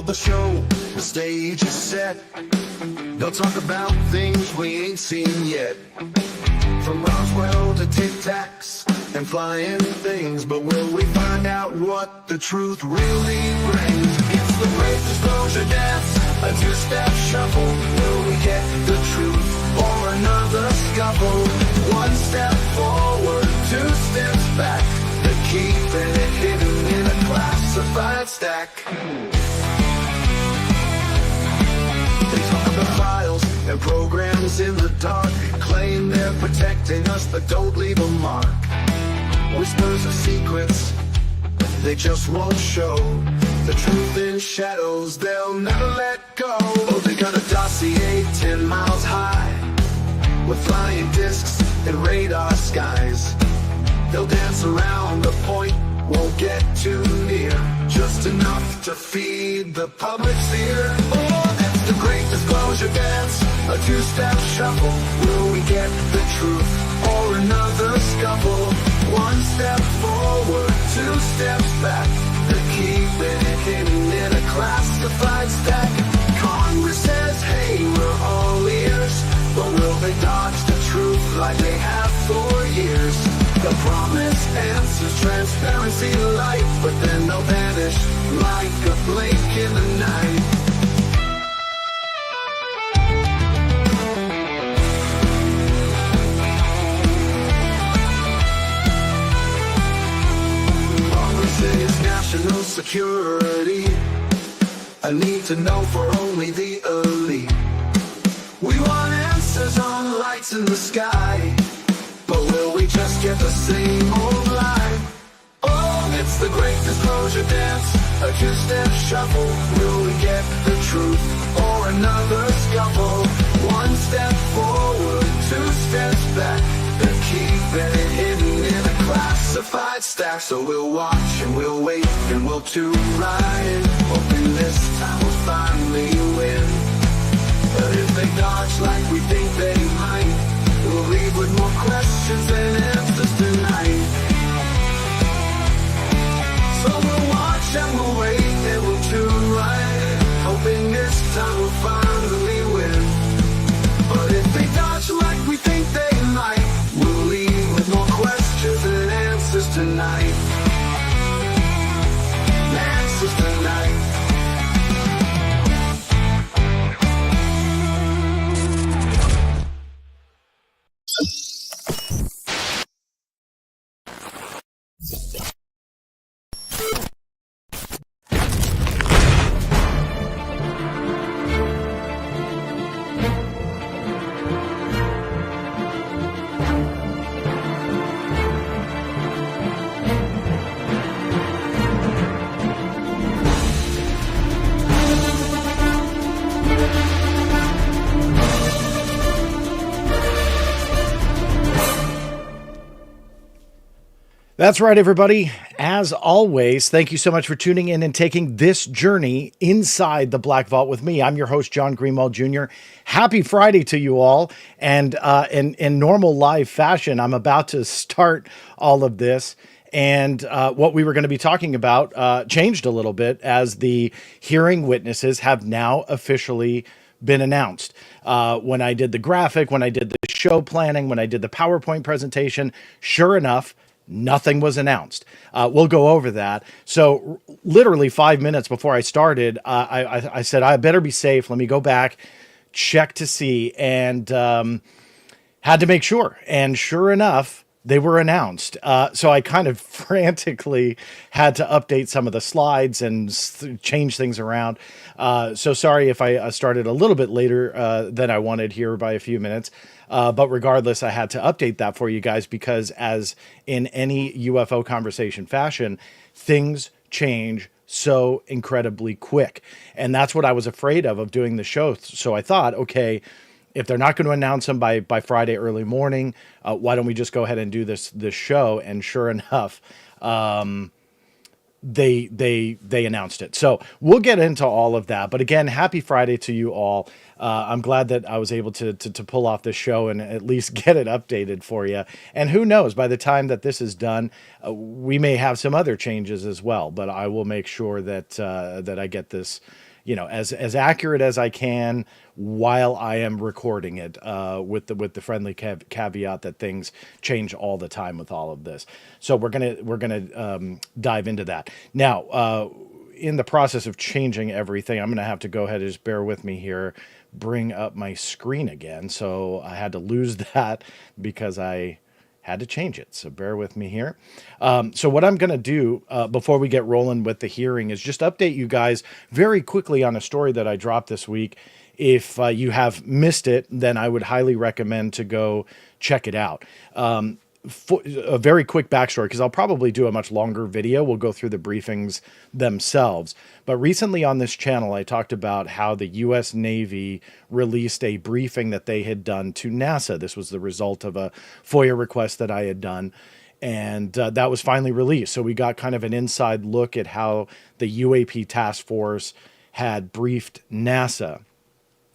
the show, the stage is set. They'll talk about things we ain't seen yet. From Roswell to Tic Tacs and flying things. But will we find out what the truth really brings? It's the great disclosure dance, a two-step shuffle. Will we get the truth or another scuffle? One step forward, two steps back. They're keeping it hidden in a classified stack. They talk about files and programs in the dark. Claim they're protecting us, but don't leave a mark. Whispers of secrets they just won't show. The truth in shadows they'll never let go. Oh, they got a dossier 10 miles high, with flying discs and radar skies. They'll dance around the point, won't get too near, just enough to feed the public's ear. Oh, that's the great disclosure dance, a two-step shuffle. Will we get the truth or another scuffle? One step forward, two steps back. They're keeping it hidden in a classified stack. Congress says, hey, we're all ears, but will they dodge the truth like they have for years? The promise answers, transparency, light, but then they'll vanish like a blink in the night. Is national security, a need to know for only the elite. We want answers on lights in the sky, but will we just get the same old lie? Oh, it's the great disclosure dance, a two-step shuffle. Will we get the truth or another scuffle? One step forward, two steps back. They're keeping it hidden in a classified stack. So we'll watch and we'll wait and we'll tune right in, hoping this time we'll finally win. But if they dodge like we think they might, we'll leave with more questions than answers tonight. So we'll watch and we'll wait and we'll tune right in, hoping this time we'll finally win. But if they dodge like we think they might, we'll leave with more questions than answers tonight. Answers tonight. That's right, everybody. As always, thank you so much for tuning in and taking this journey inside the Black Vault with me. I'm your host, John Greenewald Jr. Happy Friday to you all. And in normal live fashion, I'm about to start all of this. And what we were going to be talking about changed a little bit, as the hearing witnesses have now officially been announced. When I did the graphic, when I did the show planning, when I did the PowerPoint presentation, sure enough, nothing was announced. We'll go over that. So literally 5 minutes before I started, I said, I better be safe. Let me go back, check to see, and had to make sure. And sure enough, they were announced. So I kind of frantically had to update some of the slides and change things around. So sorry if I started a little bit later than I wanted here by a few minutes. But regardless, I had to update that for you guys, because as in any UFO conversation fashion, things change so incredibly quick. And that's what I was afraid of doing the show. So I thought, okay, if they're not going to announce them by Friday early morning, why don't we just go ahead and do this show? And sure enough, they announced it. So we'll get into all of that. But again, happy Friday to you all. I'm glad that I was able to pull off this show and at least get it updated for you. And who knows, by the time that this is done, we may have some other changes as well. But I will make sure that that I get this as accurate as I can while I am recording it, with the friendly caveat that things change all the time with all of this. So we're gonna dive into that now. In the process of changing everything, I'm gonna have to go ahead and just bear with me here, bring up my screen again. So I had to lose that because I had to change it. So bear with me here. So what I'm going to do before we get rolling with the hearing is just update you guys very quickly on a story that I dropped this week. If you have missed it, then I would highly recommend to go check it out. For a very quick backstory, because I'll probably do a much longer video. We'll go through the briefings themselves. But recently on this channel, I talked about how the U.S. Navy released a briefing that they had done to NASA. This was the result of a FOIA request that I had done. And that was finally released. So we got kind of an inside look at how the UAP Task Force had briefed NASA.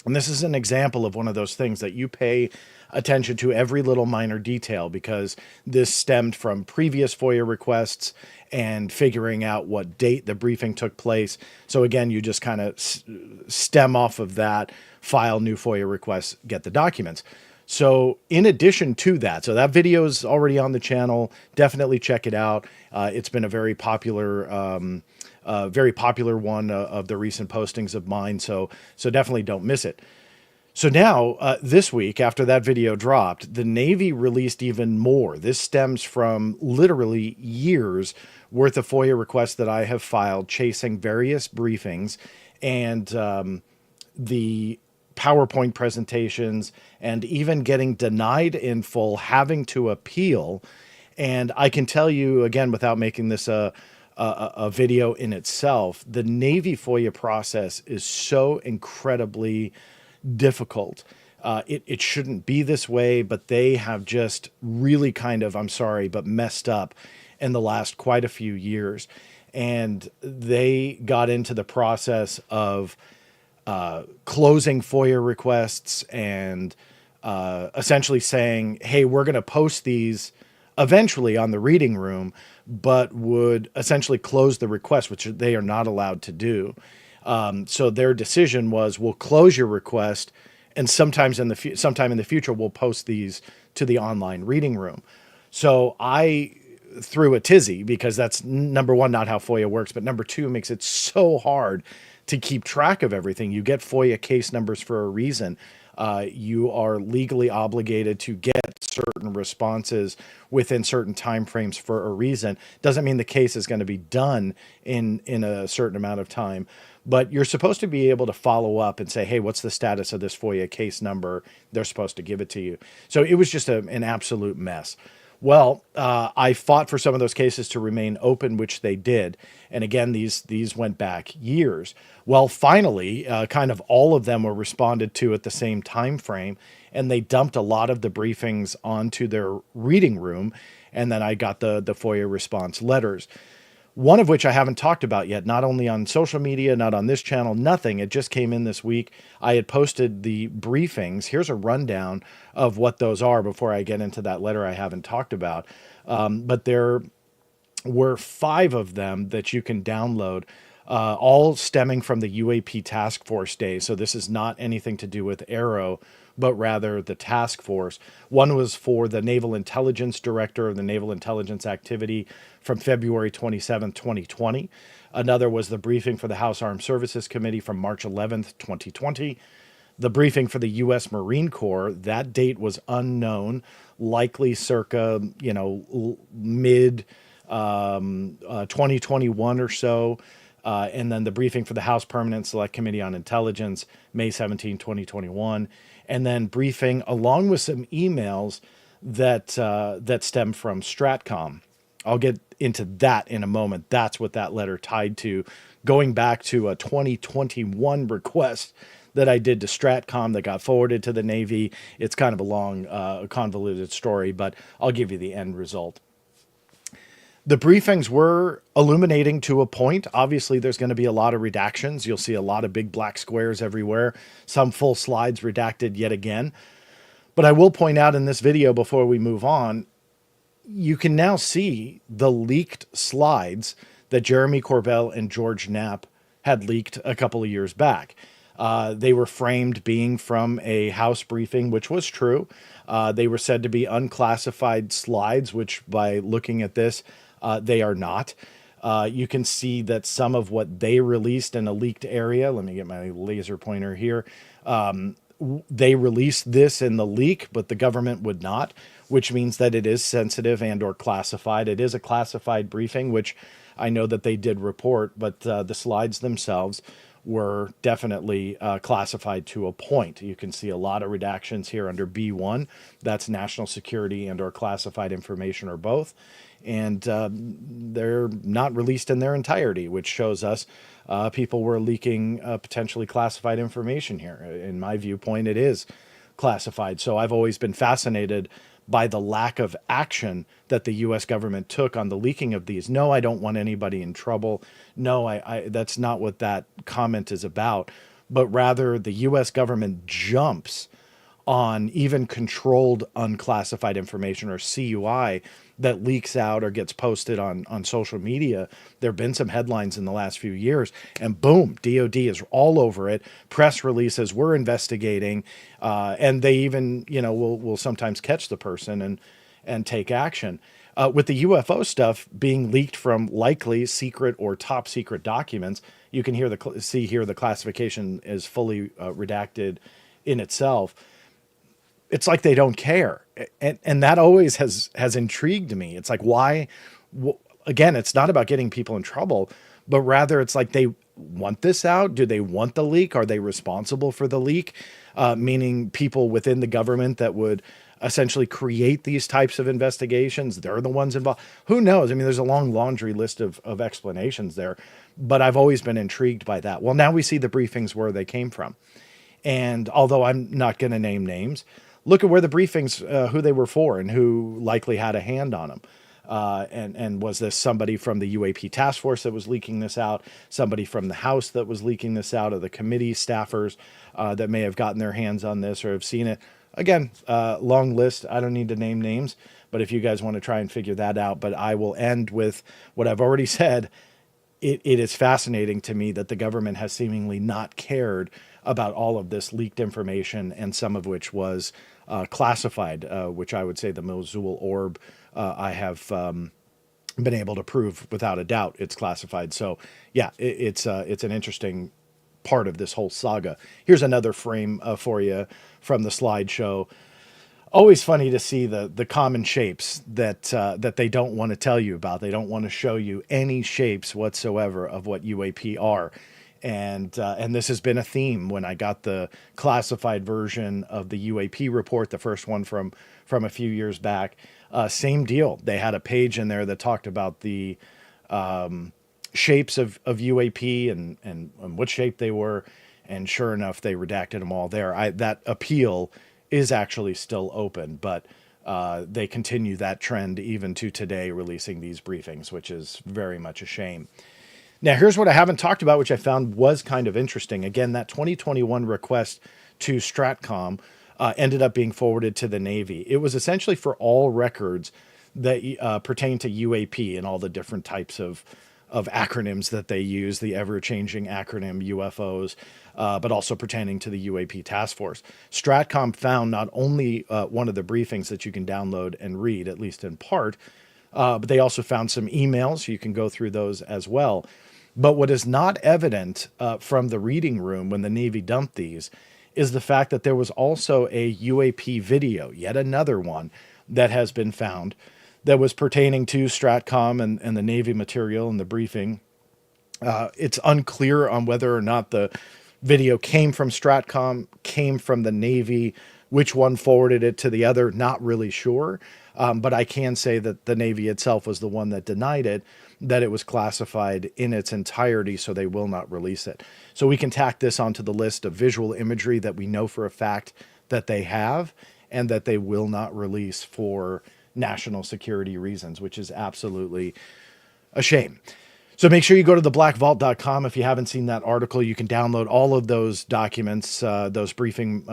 And this is an example of one of those things that you pay attention to every little minor detail, because this stemmed from previous FOIA requests and figuring out what date the briefing took place. So again, you just kind of stem off of that, file new FOIA requests, get the documents. So in addition to that, so that video is already on the channel. Definitely check it out. It's been a very popular one of the recent postings of mine. So definitely don't miss it. So now, this week, after that video dropped, the Navy released even more. This stems from literally years worth of FOIA requests that I have filed chasing various briefings and the PowerPoint presentations, and even getting denied in full, having to appeal. And I can tell you, again, without making this a video in itself, the Navy FOIA process is so incredibly difficult. It shouldn't be this way, but they have just really kind of, I'm sorry, but messed up in the last quite a few years. And they got into the process of closing FOIA requests and essentially saying, hey, we're going to post these eventually on the reading room, but would essentially close the request, which they are not allowed to do. So their decision was, we'll close your request, and sometime in the future, we'll post these to the online reading room. So I threw a tizzy, because that's, number one, not how FOIA works, but number two, makes it so hard to keep track of everything. You get FOIA case numbers for a reason. You are legally obligated to get certain responses within certain timeframes for a reason. Doesn't mean the case is going to be done in a certain amount of time, but you're supposed to be able to follow up and say, hey, what's the status of this FOIA case number? They're supposed to give it to you. So it was just an absolute mess. Well, I fought for some of those cases to remain open, which they did. And again, these went back years. Well, finally, kind of all of them were responded to at the same time frame, and they dumped a lot of the briefings onto their reading room. And then I got the FOIA response letters, one of which I haven't talked about yet, not only on social media, not on this channel, nothing. It just came in this week. I had posted the briefings. Here's a rundown of what those are before I get into that letter I haven't talked about. But there were 5 of them that you can download, all stemming from the UAP Task Force days. So this is not anything to do with Arrow, but rather the task force. One was for the Naval Intelligence Director of the Naval Intelligence Activity from February 27th, 2020. Another was the briefing for the House Armed Services Committee from March 11th, 2020. The briefing for the U.S. Marine Corps, that date was unknown, likely circa, mid 2021 or so. And then the briefing for the House Permanent Select Committee on Intelligence, May 17, 2021. And then briefing along with some emails that stem from Stratcom. I'll get into that in a moment. That's what that letter tied to, going back to a 2021 request that I did to Stratcom that got forwarded to the Navy. It's kind of a long, convoluted story, but I'll give you the end result. The briefings were illuminating to a point. Obviously, there's going to be a lot of redactions. You'll see a lot of big black squares everywhere, some full slides redacted yet again. But I will point out in this video before we move on, you can now see the leaked slides that Jeremy Corbell and George Knapp had leaked a couple of years back. They were framed being from a House briefing, which was true. They were said to be unclassified slides, which by looking at this, they are not. You can see that some of what they released in a leaked area, let me get my laser pointer here. They released this in the leak, but the government would not, which means that it is sensitive and or classified. It is a classified briefing, which I know that they did report, but the slides themselves were definitely classified to a point. You can see a lot of redactions here under B1. That's national security and or classified information or both. And they're not released in their entirety, which shows us people were leaking potentially classified information here. In my viewpoint, it is classified. So I've always been fascinated by the lack of action that the U.S. government took on the leaking of these. No, I don't want anybody in trouble. No, that's not what that comment is about. But rather, the U.S. government jumps on even controlled unclassified information, or CUI, that leaks out or gets posted on social media. There have been some headlines in the last few years, and boom, DOD is all over it. Press releases, we're investigating, and they even, will sometimes catch the person and take action. With the UFO stuff being leaked from likely secret or top secret documents, you can see here the classification is fully redacted in itself. It's like they don't care. And that always has intrigued me. It's like, why? Again, it's not about getting people in trouble, but rather it's like they want this out. Do they want the leak? Are they responsible for the leak? Meaning people within the government that would essentially create these types of investigations. They're the ones involved. Who knows? I mean, there's a long laundry list of explanations there, but I've always been intrigued by that. Well, now we see the briefings where they came from. And although I'm not going to name names, look at where the briefings, who they were for and who likely had a hand on them. And was this somebody from the UAP Task Force that was leaking this out? Somebody from the House that was leaking this out? Or the committee staffers that may have gotten their hands on this or have seen it? Again, long list. I don't need to name names, but if you guys want to try and figure that out. But I will end with what I've already said. It is fascinating to me that the government has seemingly not cared about all of this leaked information, and some of which was classified, which I would say the Mosul orb, I have been able to prove without a doubt it's classified. So yeah, it's an interesting part of this whole saga. Here's another frame for you from the slideshow. Always funny to see the common shapes that they don't want to tell you about. They don't want to show you any shapes whatsoever of what UAP are. And this has been a theme when I got the classified version of the UAP report, the first one from a few years back. Same deal. They had a page in there that talked about the shapes of UAP and what shape they were. And sure enough, they redacted them all there. That appeal is actually still open, but they continue that trend even to today, releasing these briefings, which is very much a shame. Now, here's what I haven't talked about, which I found was kind of interesting. Again, that 2021 request to Stratcom ended up being forwarded to the Navy. It was essentially for all records that pertain to UAP and all the different types of acronyms that they use, the ever-changing acronym UFOs, but also pertaining to the UAP Task Force. Stratcom found not only one of the briefings that you can download and read, at least in part, but they also found some emails. You can go through those as well. But what is not evident from the reading room when the Navy dumped these is the fact that there was also a UAP video, yet another one, that has been found that was pertaining to Stratcom and the Navy material and the briefing. It's unclear on whether or not the video came from Stratcom, came from the Navy, which one forwarded it to the other, not really sure. But I can say that the Navy itself was the one that denied it, that it was classified in its entirety, so they will not release it. So we can tack this onto the list of visual imagery that we know for a fact that they have and that they will not release for national security reasons, which is absolutely a shame. So make sure you go to theblackvault.com. If you haven't seen that article, you can download all of those documents, those briefing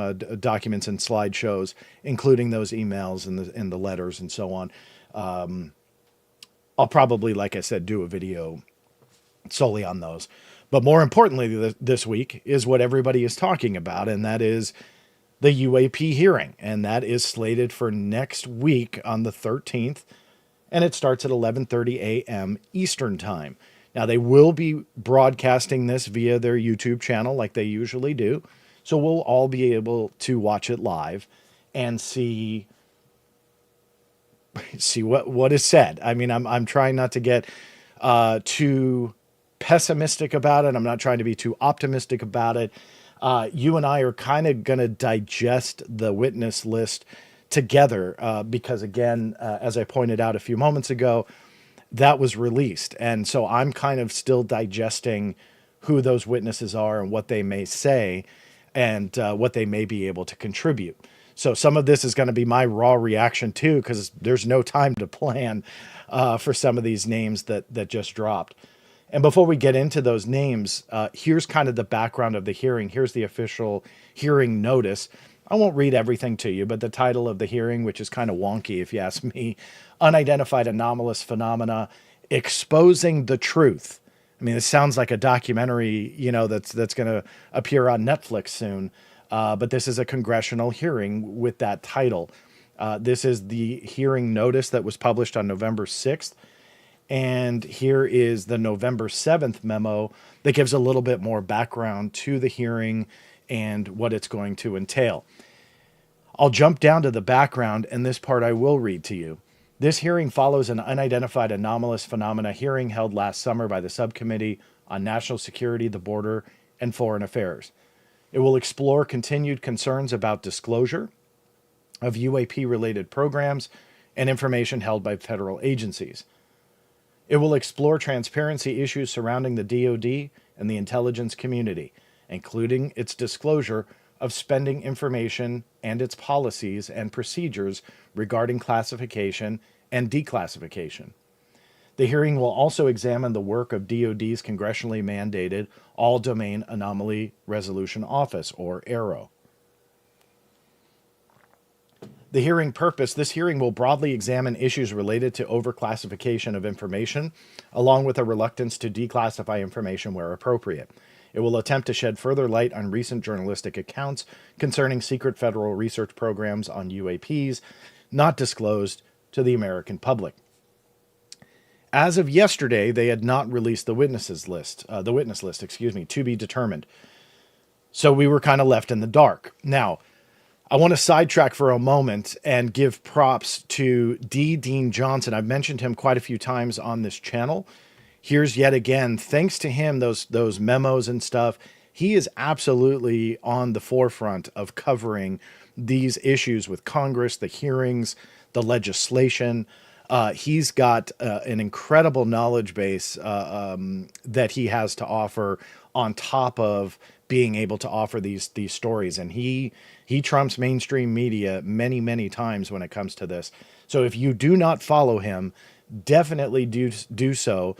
documents and slideshows, including those emails and the letters and so on. I'll probably, like I said, do a video solely on those. But more importantly, this week is what everybody is talking about, and that is the UAP hearing. And that is slated for next week on the 13th, and it starts at 11:30 a.m. Eastern Time. Now, they will be broadcasting this via their YouTube channel like they usually do, so we'll all be able to watch it live and see what is said. I mean, I'm trying not to get too pessimistic about it. I'm not trying to be too optimistic about it. You and I are kind of going to digest the witness list together because, again, as I pointed out a few moments ago, that was released. And so I'm kind of still digesting who those witnesses are and what they may say and what they may be able to contribute. So some of this is going to be my raw reaction too, because there's no time to plan for some of these names that just dropped. And before we get into those names, here's kind of the background of the hearing. Here's the official hearing notice. I won't read everything to you, but the title of the hearing, which is kind of wonky if you ask me, Unidentified Anomalous Phenomena, Exposing the Truth. I mean, it sounds like a documentary, that's going to appear on Netflix soon. But this is a congressional hearing with that title. This is the hearing notice that was published on November 6th. And here is the November 7th memo that gives a little bit more background to the hearing and what it's going to entail. I'll jump down to the background, and this part I will read to you. This hearing follows an unidentified anomalous phenomena hearing held last summer by the Subcommittee on National Security, the Border, and Foreign Affairs. It will explore continued concerns about disclosure of UAP-related programs and information held by federal agencies. It will explore transparency issues surrounding the DoD and the intelligence community, including its disclosure of spending information and its policies and procedures regarding classification and declassification. The hearing will also examine the work of DoD's congressionally mandated All-Domain Anomaly Resolution Office, or AARO. The hearing purpose, this hearing will broadly examine issues related to overclassification of information, along with a reluctance to declassify information where appropriate. It will attempt to shed further light on recent journalistic accounts concerning secret federal research programs on UAPs not disclosed to the American public. As of yesterday, they had not released the witness list, to be determined. So we were kind of left in the dark. Now, I want to sidetrack for a moment and give props to D. Dean Johnson. I've mentioned him quite a few times on this channel. Here's yet again, thanks to him, those memos and stuff, he is absolutely on the forefront of covering these issues with Congress, the hearings, the legislation. He's got an incredible knowledge base that he has to offer on top of being able to offer these stories. And he trumps mainstream media many, many times when it comes to this. So if you do not follow him, definitely do so.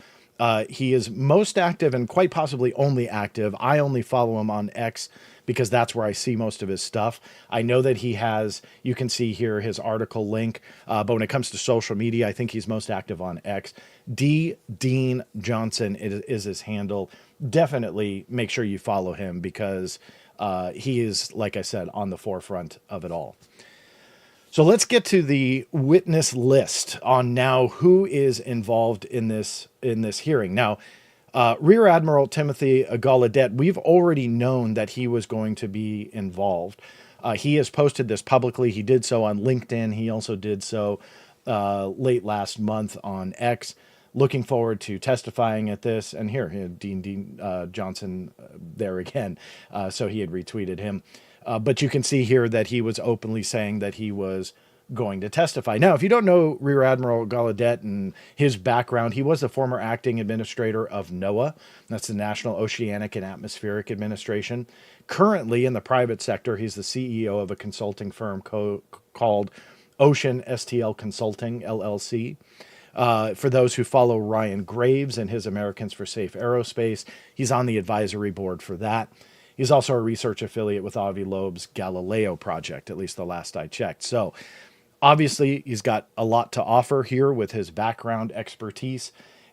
He is most active and quite possibly only active. I only follow him on X because that's where I see most of his stuff. I know that he has, you can see here his article link, but when it comes to social media, I think he's most active on X. D. Dean Johnson is his handle. Definitely make sure you follow him because he is, like I said, on the forefront of it all. So let's get to the witness list on now who is involved in this hearing. Now, Rear Admiral Timothy Gallaudet, we've already known that he was going to be involved. He has posted this publicly. He did so on LinkedIn. He also did so late last month on X. Looking forward to testifying at this. And here, Dean Johnson there again. So he had retweeted him. But you can see here that he was openly saying that he was going to testify. Now, if you don't know Rear Admiral Gallaudet and his background, he was the former acting administrator of NOAA. That's the National Oceanic and Atmospheric Administration. Currently in the private sector, he's the CEO of a consulting firm called Ocean STL Consulting, LLC. For those who follow Ryan Graves and his Americans for Safe Aerospace, he's on the advisory board for that. He's also a research affiliate with Avi Loeb's Galileo project, at least the last I checked. So obviously he's got a lot to offer here with his background expertise.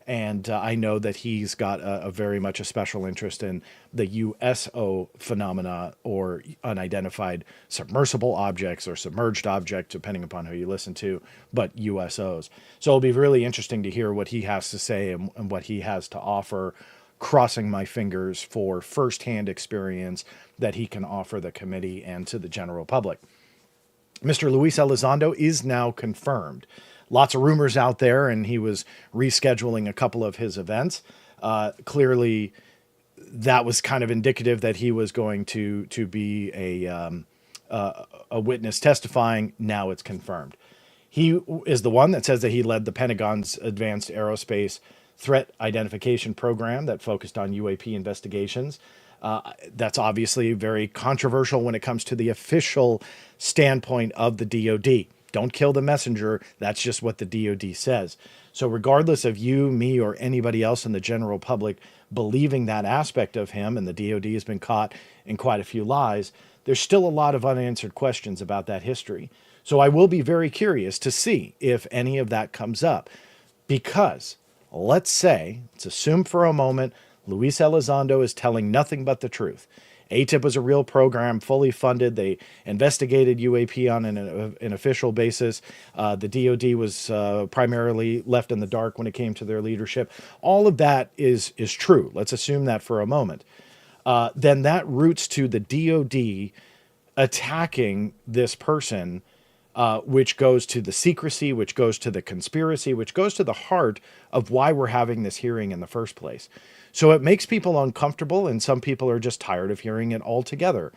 And I know that he's got a very much a special interest in the USO phenomena, or unidentified submersible objects or submerged objects, depending upon who you listen to, but USOs. So it'll be really interesting to hear what he has to say and what he has to offer, crossing my fingers for firsthand experience that he can offer the committee and to the general public. Mr. Luis Elizondo is now confirmed. Lots of rumors out there, and he was rescheduling a couple of his events. Clearly, that was kind of indicative that he was going to be a witness testifying. Now it's confirmed. He is the one that says that he led the Pentagon's Advanced Aerospace Threat Identification Program that focused on UAP investigations. That's obviously very controversial when it comes to the official standpoint of the DoD. Don't kill the messenger. That's just what the DoD says. So regardless of you, me, or anybody else in the general public believing that aspect of him, and the DoD has been caught in quite a few lies, there's still a lot of unanswered questions about that history. So I will be very curious to see if any of that comes up. Because let's assume for a moment, Luis Elizondo is telling nothing but the truth. ATIP was a real program, fully funded. They investigated UAP on an official basis. The DoD was primarily left in the dark when it came to their leadership. All of that is true. Let's assume that for a moment. Then that roots to the DoD attacking this person, which goes to the secrecy, which goes to the conspiracy, which goes to the heart of why we're having this hearing in the first place. So it makes people uncomfortable, and some people are just tired of hearing it altogether.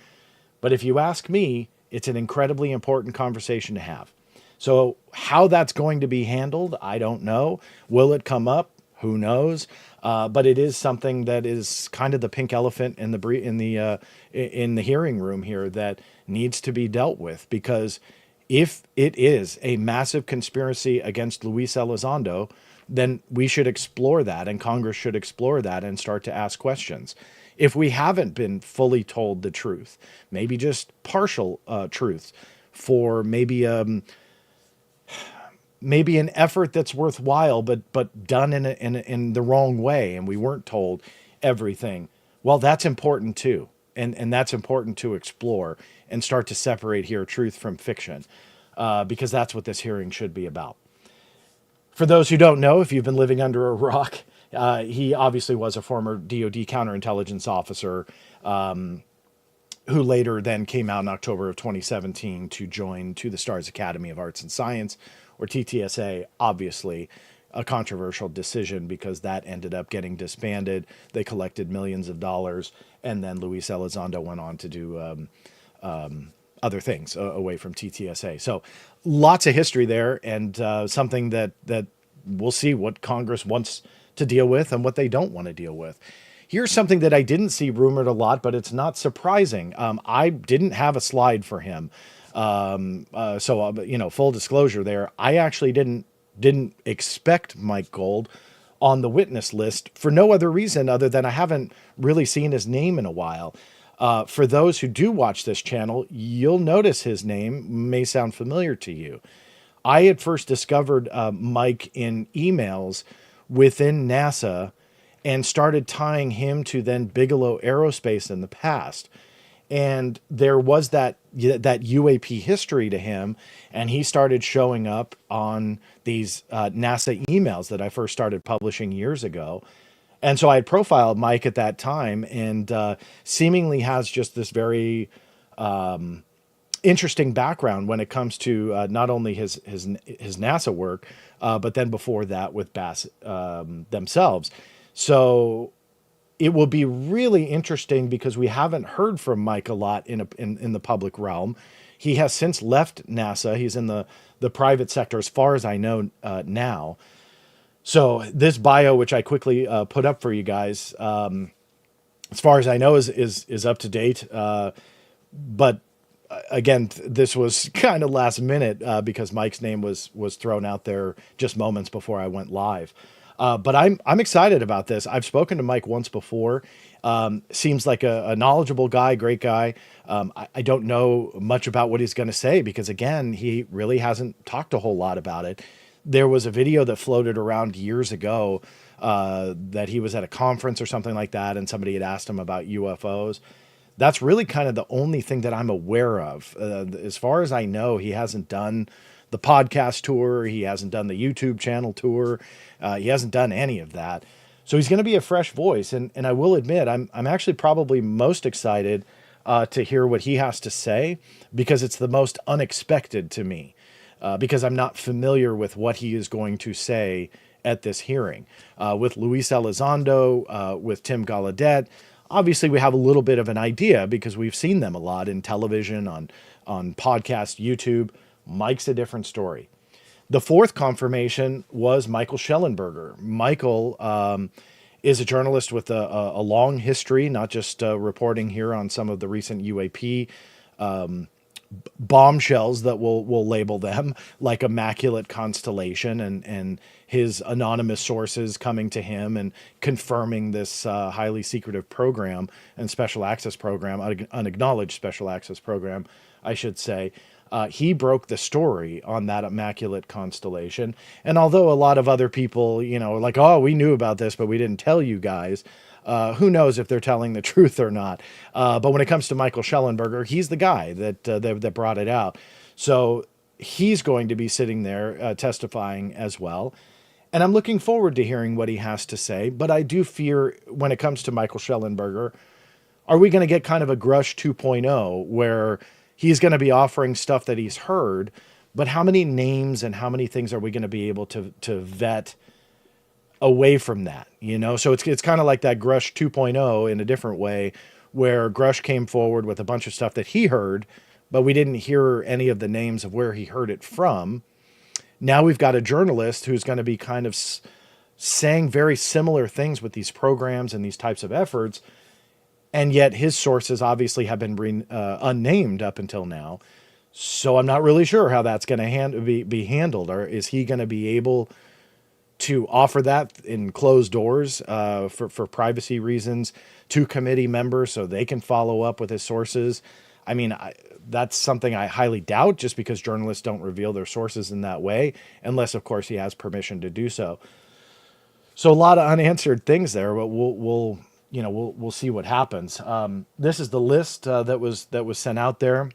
But if you ask me, it's an incredibly important conversation to have. So how that's going to be handled, I don't know. Will it come up? Who knows? But it is something that is kind of the pink elephant in the hearing room here that needs to be dealt with, because if it is a massive conspiracy against Luis Elizondo, then we should explore that, and Congress should explore that and start to ask questions. If we haven't been fully told the truth, maybe just partial truths for maybe an effort that's worthwhile, but done in the wrong way, and we weren't told everything, well, that's important too. And that's important to explore and start to separate here truth from fiction, because that's what this hearing should be about. For those who don't know, if you've been living under a rock, he obviously was a former DoD counterintelligence officer, who later then came out in October of 2017 to join To the Stars Academy of Arts and Science, or TTSA. Obviously a controversial decision, because that ended up getting disbanded. They collected millions of dollars, and then Luis Elizondo went on to do other things away from TTSA. So lots of history there, and something that we'll see what Congress wants to deal with and what they don't want to deal with. Here's something that I didn't see rumored a lot, but it's not surprising. I didn't have a slide for him. So full disclosure there, I actually didn't expect Mike Gold on the witness list for no other reason other than I haven't really seen his name in a while. For those who do watch this channel, you'll notice his name may sound familiar to you. I had first discovered Mike in emails within NASA and started tying him to then Bigelow Aerospace in the past. And there was that UAP history to him, and he started showing up on these NASA emails that I first started publishing years ago. And so I had profiled Mike at that time, and seemingly has just this very interesting background when it comes to not only his NASA work, but then before that with BASS themselves. So it will be really interesting, because we haven't heard from Mike a lot in the public realm. He has since left NASA. He's in the private sector, as far as I know now. So this bio, which I quickly put up for you guys, as far as I know, is up to date. But again, this was kind of last minute because Mike's name was thrown out there just moments before I went live. But I'm excited about this. I've spoken to Mike once before. Seems like a knowledgeable guy, great guy. I don't know much about what he's going to say, because again, he really hasn't talked a whole lot about it. There was a video that floated around years ago that he was at a conference or something like that, and somebody had asked him about UFOs. That's really kind of the only thing that I'm aware of. As far as I know, he hasn't done the podcast tour. He hasn't done the YouTube channel tour. He hasn't done any of that. So he's going to be a fresh voice. And I will admit, I'm actually probably most excited to hear what he has to say, because it's the most unexpected to me, because I'm not familiar with what he is going to say at this hearing. With Luis Elizondo, with Tim Gallaudet, obviously we have a little bit of an idea because we've seen them a lot in television, on podcast, YouTube. Mike's a different story. The fourth confirmation was Michael Schellenberger. Michael is a journalist with a long history, not just reporting here on some of the recent UAP bombshells that we'll label them, like Immaculate Constellation, and his anonymous sources coming to him and confirming this highly secretive program and special access program, unacknowledged special access program, I should say. He broke the story on that Immaculate Constellation. And although a lot of other people, are like, oh, we knew about this, but we didn't tell you guys. Who knows if they're telling the truth or not. But when it comes to Michael Schellenberger, he's the guy that brought it out. So he's going to be sitting there testifying as well. And I'm looking forward to hearing what he has to say. But I do fear, when it comes to Michael Schellenberger, are we going to get kind of a Grush 2.0 where he's going to be offering stuff that he's heard, but how many names and how many things are we going to be able to vet away from that? So it's kind of like that Grush 2.0 in a different way, where Grush came forward with a bunch of stuff that he heard, but we didn't hear any of the names of where he heard it from. Now we've got a journalist who's going to be kind of saying very similar things with these programs and these types of efforts, and yet his sources obviously have been unnamed up until now. So I'm not really sure how that's going to be handled. Or is he going to be able to offer that in closed doors for privacy reasons to committee members so they can follow up with his sources? I mean, that's something I highly doubt, just because journalists don't reveal their sources in that way, unless, of course, he has permission to do so. So a lot of unanswered things there, but we'll see what happens. This is the list that was sent out there.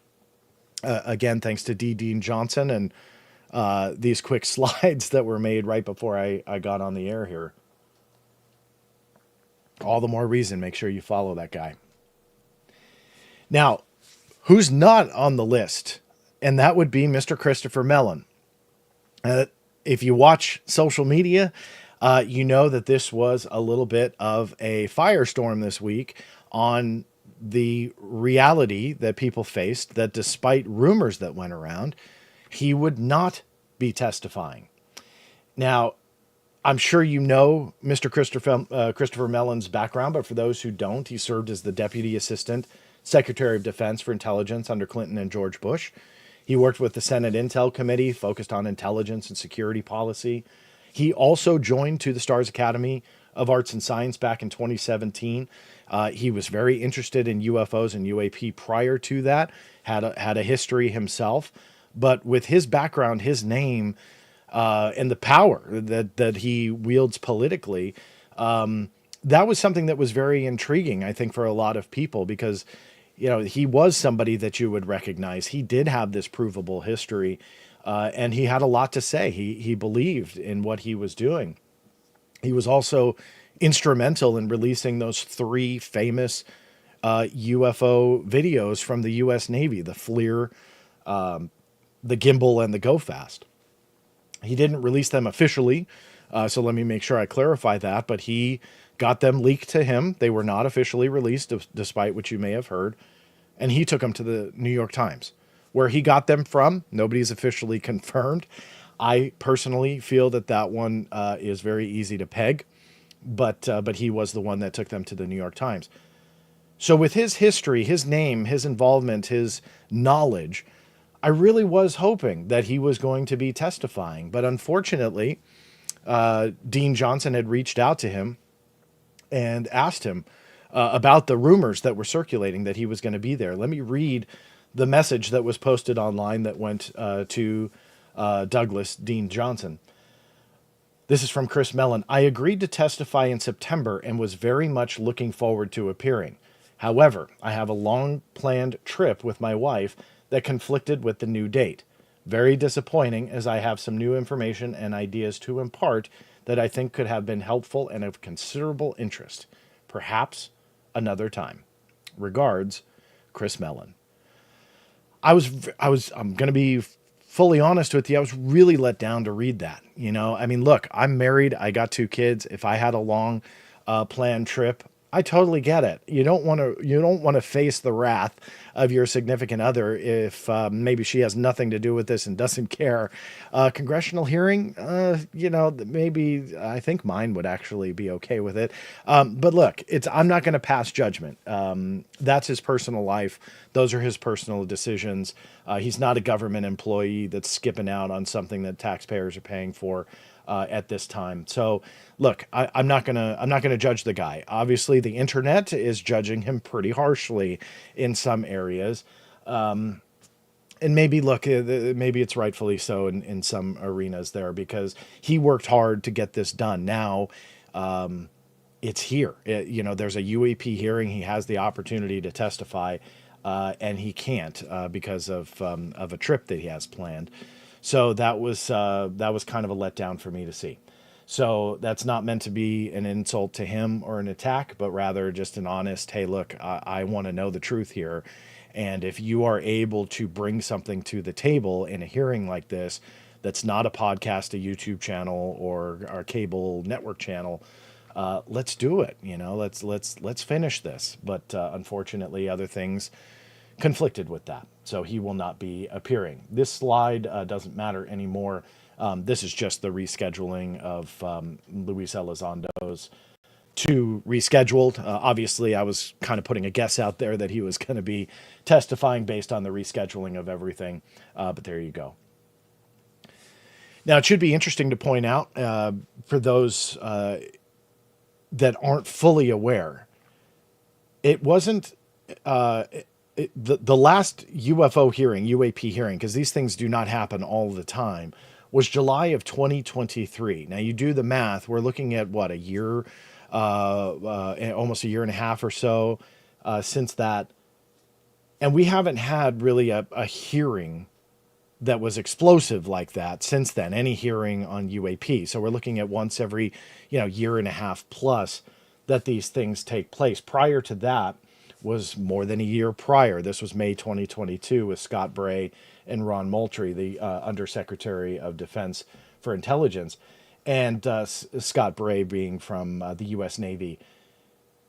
Again, thanks to Dean Johnson and these quick slides that were made right before I got on the air here. All the more reason, make sure you follow that guy. Now, who's not on the list? And that would be Mr. Christopher Mellon. If you watch social media, you know that this was a little bit of a firestorm this week on the reality that people faced, that despite rumors that went around, he would not be testifying. Now, I'm sure you know Mr. Christopher Mellon's background, but for those who don't, he served as the Deputy Assistant Secretary of Defense for Intelligence under Clinton and George Bush. He worked with the Senate Intel Committee, focused on intelligence and security policy. He also joined to the Stars Academy of Arts and Science back in 2017. He was very interested in UFOs and UAP prior to that, had a history himself. But with his background, his name, and the power that he wields politically, that was something that was very intriguing, I think, for a lot of people, because he was somebody that you would recognize. He did have this provable history, and he had a lot to say. He believed in what he was doing. He was also instrumental in releasing those 3 famous UFO videos from the U.S. Navy, the FLIR, the Gimbal, and the Go Fast. He didn't release them officially, so let me make sure I clarify that, but he got them leaked to him. They were not officially released, despite what you may have heard, and he took them to the New York Times. Where he got them from, nobody's officially confirmed. I personally feel that one is very easy to peg, but he was the one that took them to the New York Times. So with his history, his name, his involvement, his knowledge, I really was hoping that he was going to be testifying. But unfortunately, Dean Johnson had reached out to him and asked him about the rumors that were circulating that he was going to be there. Let me read the message that was posted online that went to Douglas Dean Johnson. This is from Chris Mellon. I agreed to testify in September and was very much looking forward to appearing. However, I have a long planned trip with my wife that conflicted with the new date. Very disappointing, as I have some new information and ideas to impart that I think could have been helpful and of considerable interest. Perhaps another time. Regards, Chris Mellon. I'm going to be fully honest with you. I was really let down to read that. I mean, look, I'm married. I got 2 kids. If I had a long planned trip, I totally get it. You don't want to face the wrath of your significant other if maybe she has nothing to do with this and doesn't care. Congressional hearing, maybe I think mine would actually be okay with it. But look, I'm not going to pass judgment. That's his personal life. Those are his personal decisions. He's not a government employee that's skipping out on something that taxpayers are paying for at this time. So look, I'm not gonna judge the guy. Obviously, the internet is judging him pretty harshly in some areas. And maybe maybe it's rightfully so in some arenas there, because he worked hard to get this done. Now, it's here. There's a UAP hearing. He has the opportunity to testify, and he can't because of a trip that he has planned. So that was kind of a letdown for me to see. So that's not meant to be an insult to him or an attack, but rather just an honest, hey, look, I want to know the truth here. And if you are able to bring something to the table in a hearing like this, that's not a podcast, a YouTube channel, or our cable network channel, let's do it. Let's finish this. But unfortunately, other things conflicted with that. So he will not be appearing. This slide doesn't matter anymore. This is just the rescheduling of Luis Elizondo's to rescheduled. Obviously, I was kind of putting a guess out there that he was going to be testifying based on the rescheduling of everything. But there you go. Now, it should be interesting to point out for those that aren't fully aware, it wasn't the last UFO hearing, UAP hearing, because these things do not happen all the time, was July of 2023. Now, you do the math. We're looking at, what, a year, almost a year and a half or so since that. And we haven't had really a hearing that was explosive like that since then, any hearing on UAP. So we're looking at once every, year and a half plus that these things take place. Prior to that was more than a year prior. This was May 2022 with Scott Bray and Ron Moultrie, the Undersecretary of Defense for Intelligence, and Scott Bray being from the U.S. Navy.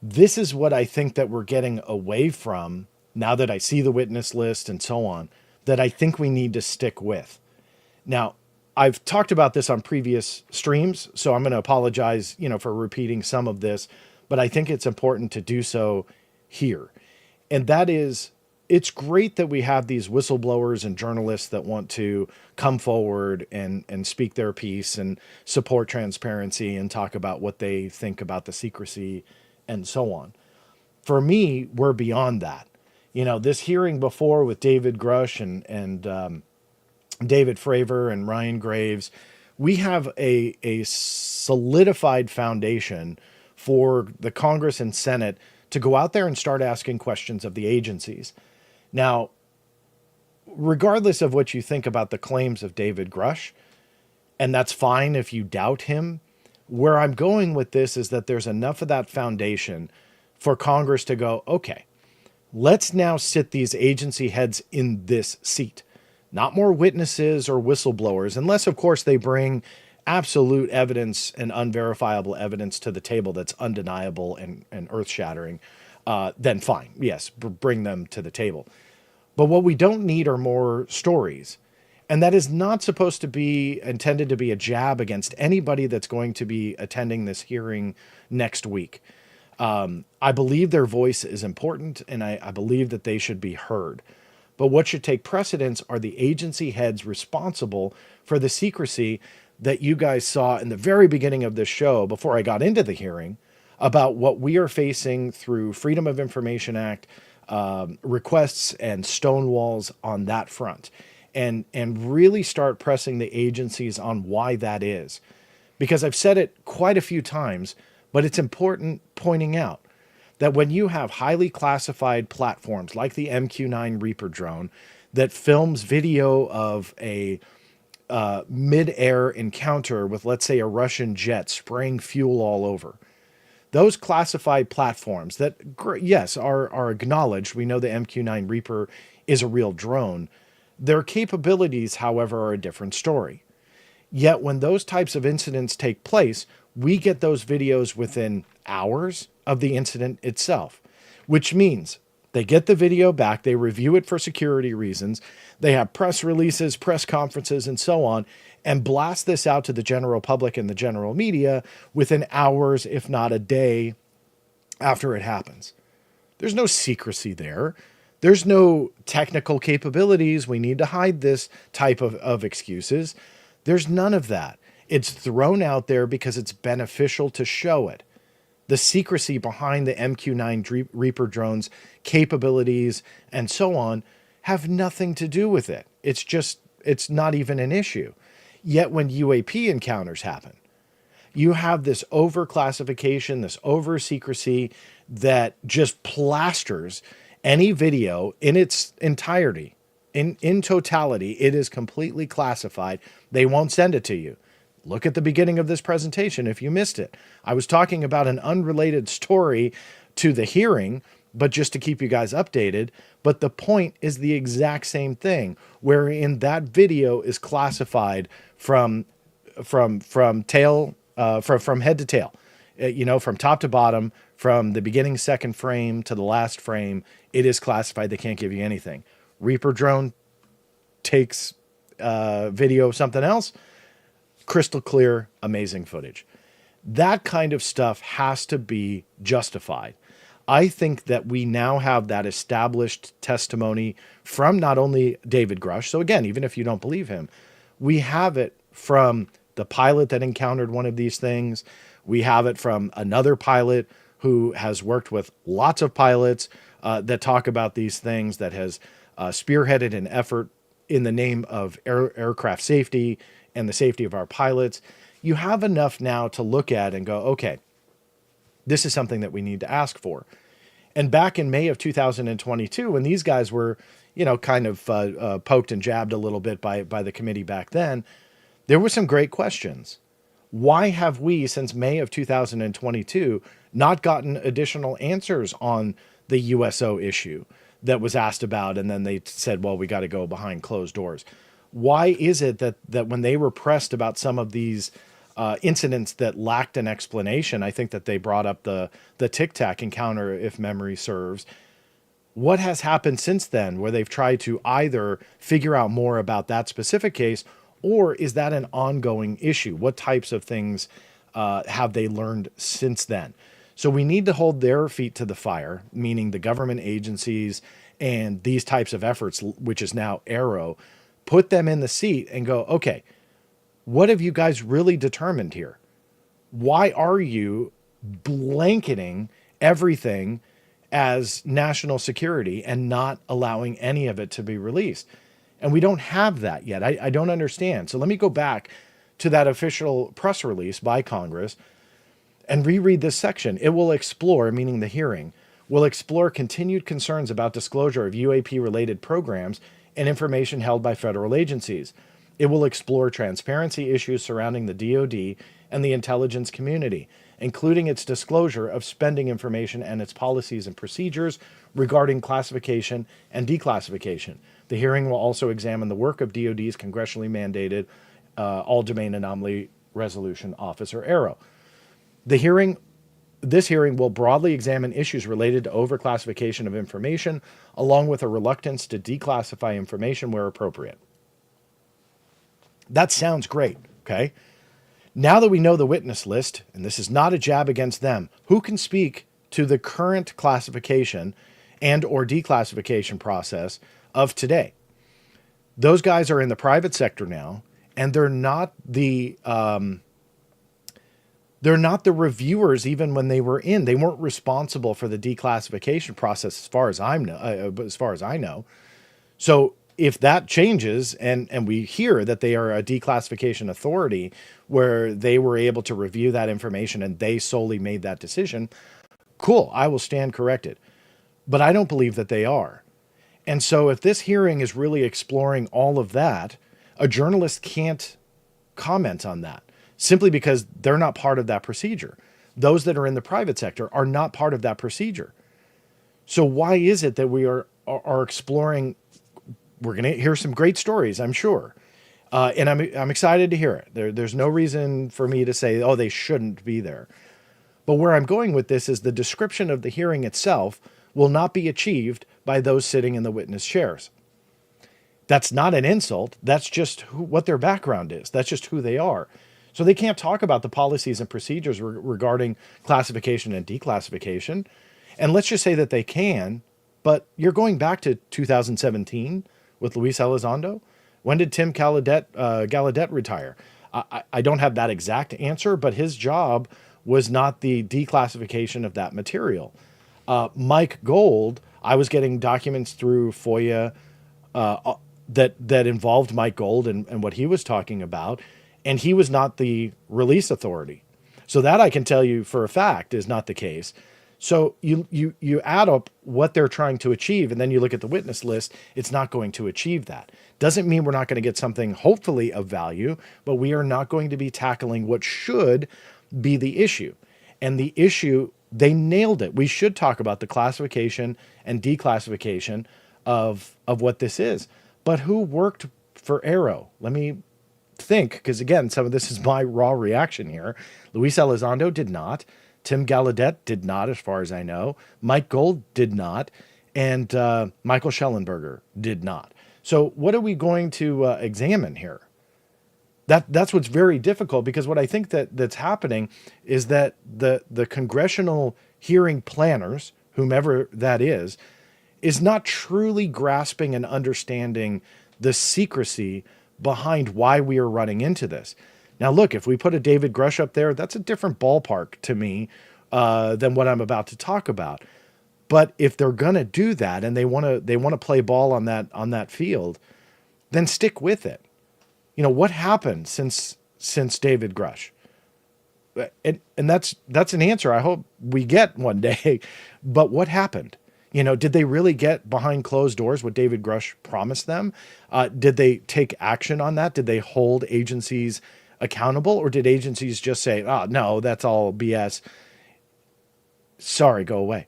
This is what I think that we're getting away from now that I see the witness list and so on, that I think we need to stick with. Now, I've talked about this on previous streams, so I'm going to apologize, for repeating some of this, but I think it's important to do so here. And that is, it's great that we have these whistleblowers and journalists that want to come forward and speak their piece and support transparency and talk about what they think about the secrecy and so on. For me, we're beyond that. This hearing before with David Grush and David Fravor and Ryan Graves, we have a solidified foundation for the Congress and Senate to go out there and start asking questions of the agencies. Now, regardless of what you think about the claims of David Grush, and that's fine if you doubt him, where I'm going with this is that there's enough of that foundation for Congress to go, okay, let's now sit these agency heads in this seat. Not more witnesses or whistleblowers, unless, of course, they bring absolute evidence and unverifiable evidence to the table that's undeniable and earth-shattering, then fine. Yes, bring them to the table. But what we don't need are more stories. And that is not supposed to be intended to be a jab against anybody that's going to be attending this hearing next week. I believe their voice is important, and I believe that they should be heard. But what should take precedence are the agency heads responsible for the secrecy that you guys saw in the very beginning of this show before I got into the hearing about what we are facing through Freedom of Information Act requests and stonewalls on that front, and really start pressing the agencies on why that is. because I've said it quite a few times, but it's important pointing out that when you have highly classified platforms like the MQ-9 Reaper drone that films video of a mid-air encounter with, let's say, a Russian jet spraying fuel all over, those classified platforms that, yes, are acknowledged. We know the MQ-9 Reaper is a real drone. Their capabilities, however, are a different story. Yet when those types of incidents take place, we get those videos within hours of the incident itself, which means they get the video back, they review it for security reasons, they have press releases, press conferences, and so on, and blast this out to the general public and the general media within hours, if not a day, after it happens. There's no secrecy there. There's no technical capabilities. We need to hide this type of excuses. There's none of that. It's thrown out there because it's beneficial to show it. The secrecy behind the MQ-9 Reaper drones, capabilities, and so on have nothing to do with it. It's not even an issue. Yet when UAP encounters happen, you have this overclassification, this over secrecy that just plasters any video in its entirety. In totality, it is completely classified. They won't send it to you. Look at the beginning of this presentation if you missed it. I was talking about an unrelated story to the hearing, but just to keep you guys updated. But the point is the exact same thing, wherein that video is classified from head to tail, from top to bottom, from the beginning second frame to the last frame. It is classified. They can't give you anything. Reaper drone takes video of something else. Crystal clear, amazing footage. That kind of stuff has to be justified. I think that we now have that established testimony from not only David Grush. So again, even if you don't believe him, we have it from the pilot that encountered one of these things. We have it from another pilot who has worked with lots of pilots that talk about these things, that has spearheaded an effort in the name of aircraft safety and the safety of our pilots. You have enough now to look at and go, okay, this is something that we need to ask for. And back in May of 2022, when these guys were, kind of poked and jabbed a little bit by the committee back then, there were some great questions. Why have we, since May of 2022, not gotten additional answers on the USO issue that was asked about? And then they said, well, we got to go behind closed doors. Why is it that when they were pressed about some of these incidents that lacked an explanation, I think that they brought up the Tic Tac encounter, if memory serves. What has happened since then where they've tried to either figure out more about that specific case, or is that an ongoing issue? What types of things have they learned since then? So we need to hold their feet to the fire, meaning the government agencies and these types of efforts, which is now Arrow, put them in the seat and go, okay, what have you guys really determined here? Why are you blanketing everything as national security and not allowing any of it to be released? And we don't have that yet. I don't understand. So let me go back to that official press release by Congress and reread this section. It will explore, meaning the hearing, will explore continued concerns about disclosure of UAP-related programs and information held by federal agencies. It will explore transparency issues surrounding the DoD and the intelligence community, including its disclosure of spending information and its policies and procedures regarding classification and declassification. The hearing will also examine the work of DoD's congressionally mandated All-Domain Anomaly Resolution Office, or ARROW. This hearing will broadly examine issues related to overclassification of information, along with a reluctance to declassify information where appropriate. That sounds great, okay? Now that we know the witness list, and this is not a jab against them, who can speak to the current classification and or declassification process of today? Those guys are in the private sector now, and they're not the reviewers. Even when they were in, they weren't responsible for the declassification process, as far as I know. So if that changes and we hear that they are a declassification authority where they were able to review that information and they solely made that decision, cool, I will stand corrected. But I don't believe that they are. And so if this hearing is really exploring all of that, a journalist can't comment on that simply because they're not part of that procedure. Those that are in the private sector are not part of that procedure. So why is it that we are exploring? We're going to hear some great stories, I'm sure. And I'm excited to hear it. There's no reason for me to say, oh, they shouldn't be there. But where I'm going with this is the description of the hearing itself will not be achieved by those sitting in the witness chairs. That's not an insult. That's just what their background is. That's just who they are. So they can't talk about the policies and procedures regarding classification and declassification. And let's just say that they can, but you're going back to 2017 with Luis Elizondo. When did Tim Gallaudet retire? I don't have that exact answer, but his job was not the declassification of that material. Mike Gold, I was getting documents through FOIA that involved Mike Gold and what he was talking about, and he was not the release authority. So that I can tell you for a fact is not the case. So you add up what they're trying to achieve, and then you look at the witness list, it's not going to achieve that. Doesn't mean we're not going to get something hopefully of value, but we are not going to be tackling what should be the issue. And the issue, they nailed it. We should talk about the classification and declassification of what this is. But who worked for Arrow? Let me think, because again, some of this is my raw reaction here. Luis Elizondo did not. Tim Gallaudet did not, as far as I know. Mike Gold did not. And Michael Schellenberger did not. So what are we going to examine here? That's what's very difficult, because what I think that's happening is that the congressional hearing planners, whomever that is not truly grasping and understanding the secrecy behind why we are running into this. Now, look, if we put a David Grush up there, that's a different ballpark to me than what I'm about to talk about. But if they're going to do that and they want to play ball on that field, then stick with it. You know, what happened since David Grush? And that's an answer I hope we get one day. But what happened? You know, did they really get behind closed doors what David Grush promised them? Did they take action on that? Did they hold agencies accountable? Or did agencies just say, oh, no, that's all BS. Sorry, go away.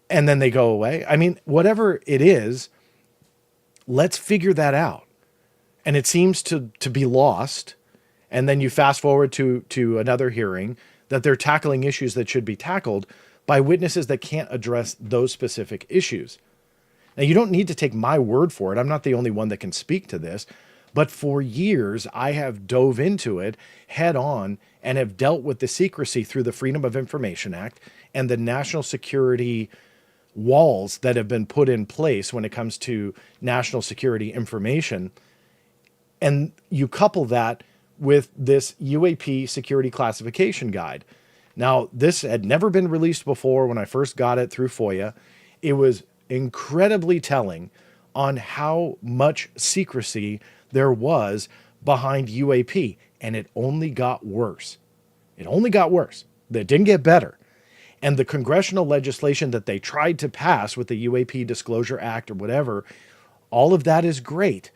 And then they go away. I mean, whatever it is, let's figure that out. And it seems to be lost. And then you fast forward to another hearing that they're tackling issues that should be tackled by witnesses that can't address those specific issues. Now, you don't need to take my word for it. I'm not the only one that can speak to this. But for years, I have dove into it head on and have dealt with the secrecy through the Freedom of Information Act and the national security walls that have been put in place when it comes to national security information. And you couple that with this UAP security classification guide. Now, this had never been released before when I first got it through FOIA. It was incredibly telling on how much secrecy there was behind UAP, and it only got worse. It only got worse. It didn't get better. And the congressional legislation that they tried to pass with the UAP Disclosure Act or whatever, all of that is great.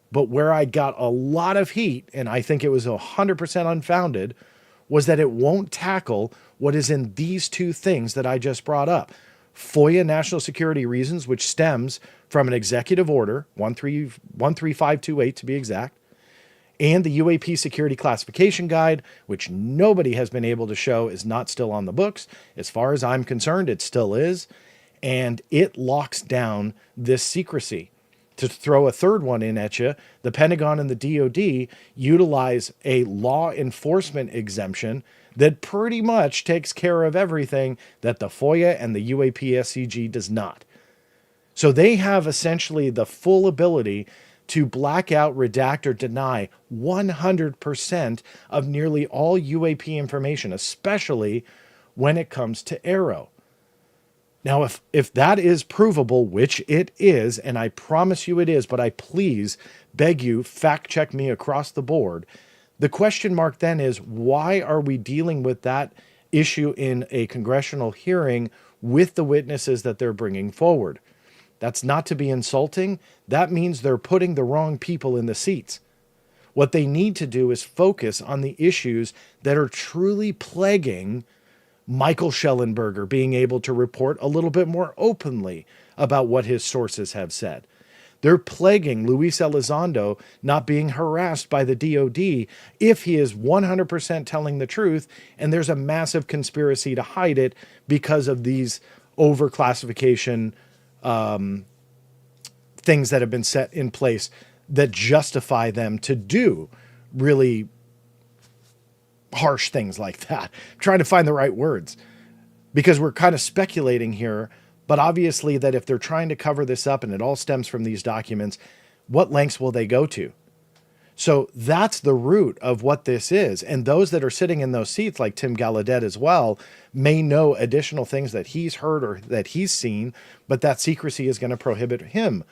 But where I got a lot of heat, and I think it was 100% unfounded, was that it won't tackle what is in these two things that I just brought up. FOIA national security reasons, which stems from an executive order, 13528 to be exact, and the UAP security classification guide, which nobody has been able to show is not still on the books. As far as I'm concerned, it still is. And it locks down this secrecy. To throw a third one in at you, the Pentagon and the DoD utilize a law enforcement exemption that pretty much takes care of everything that the FOIA and the UAP SCG does not. So they have essentially the full ability to black out, redact, or deny 100% of nearly all UAP information, especially when it comes to Arrow. Now, if that is provable, which it is, and I promise you it is, but I please beg you, fact check me across the board. The question mark then is, why are we dealing with that issue in a congressional hearing with the witnesses that they're bringing forward? That's not to be insulting. That means they're putting the wrong people in the seats. What they need to do is focus on the issues that are truly plaguing Michael Schellenberger being able to report a little bit more openly about what his sources have said. They're plaguing Luis Elizondo not being harassed by the DOD if he is 100% telling the truth, and there's a massive conspiracy to hide it because of these overclassification things that have been set in place that justify them to do really harsh things like that. I'm trying to find the right words because we're kind of speculating here, but obviously that if they're trying to cover this up and it all stems from these documents, what lengths will they go to? So that's the root of what this is. And those that are sitting in those seats, like Tim Gallaudet as well, may know additional things that he's heard or that he's seen, but that secrecy is going to prohibit him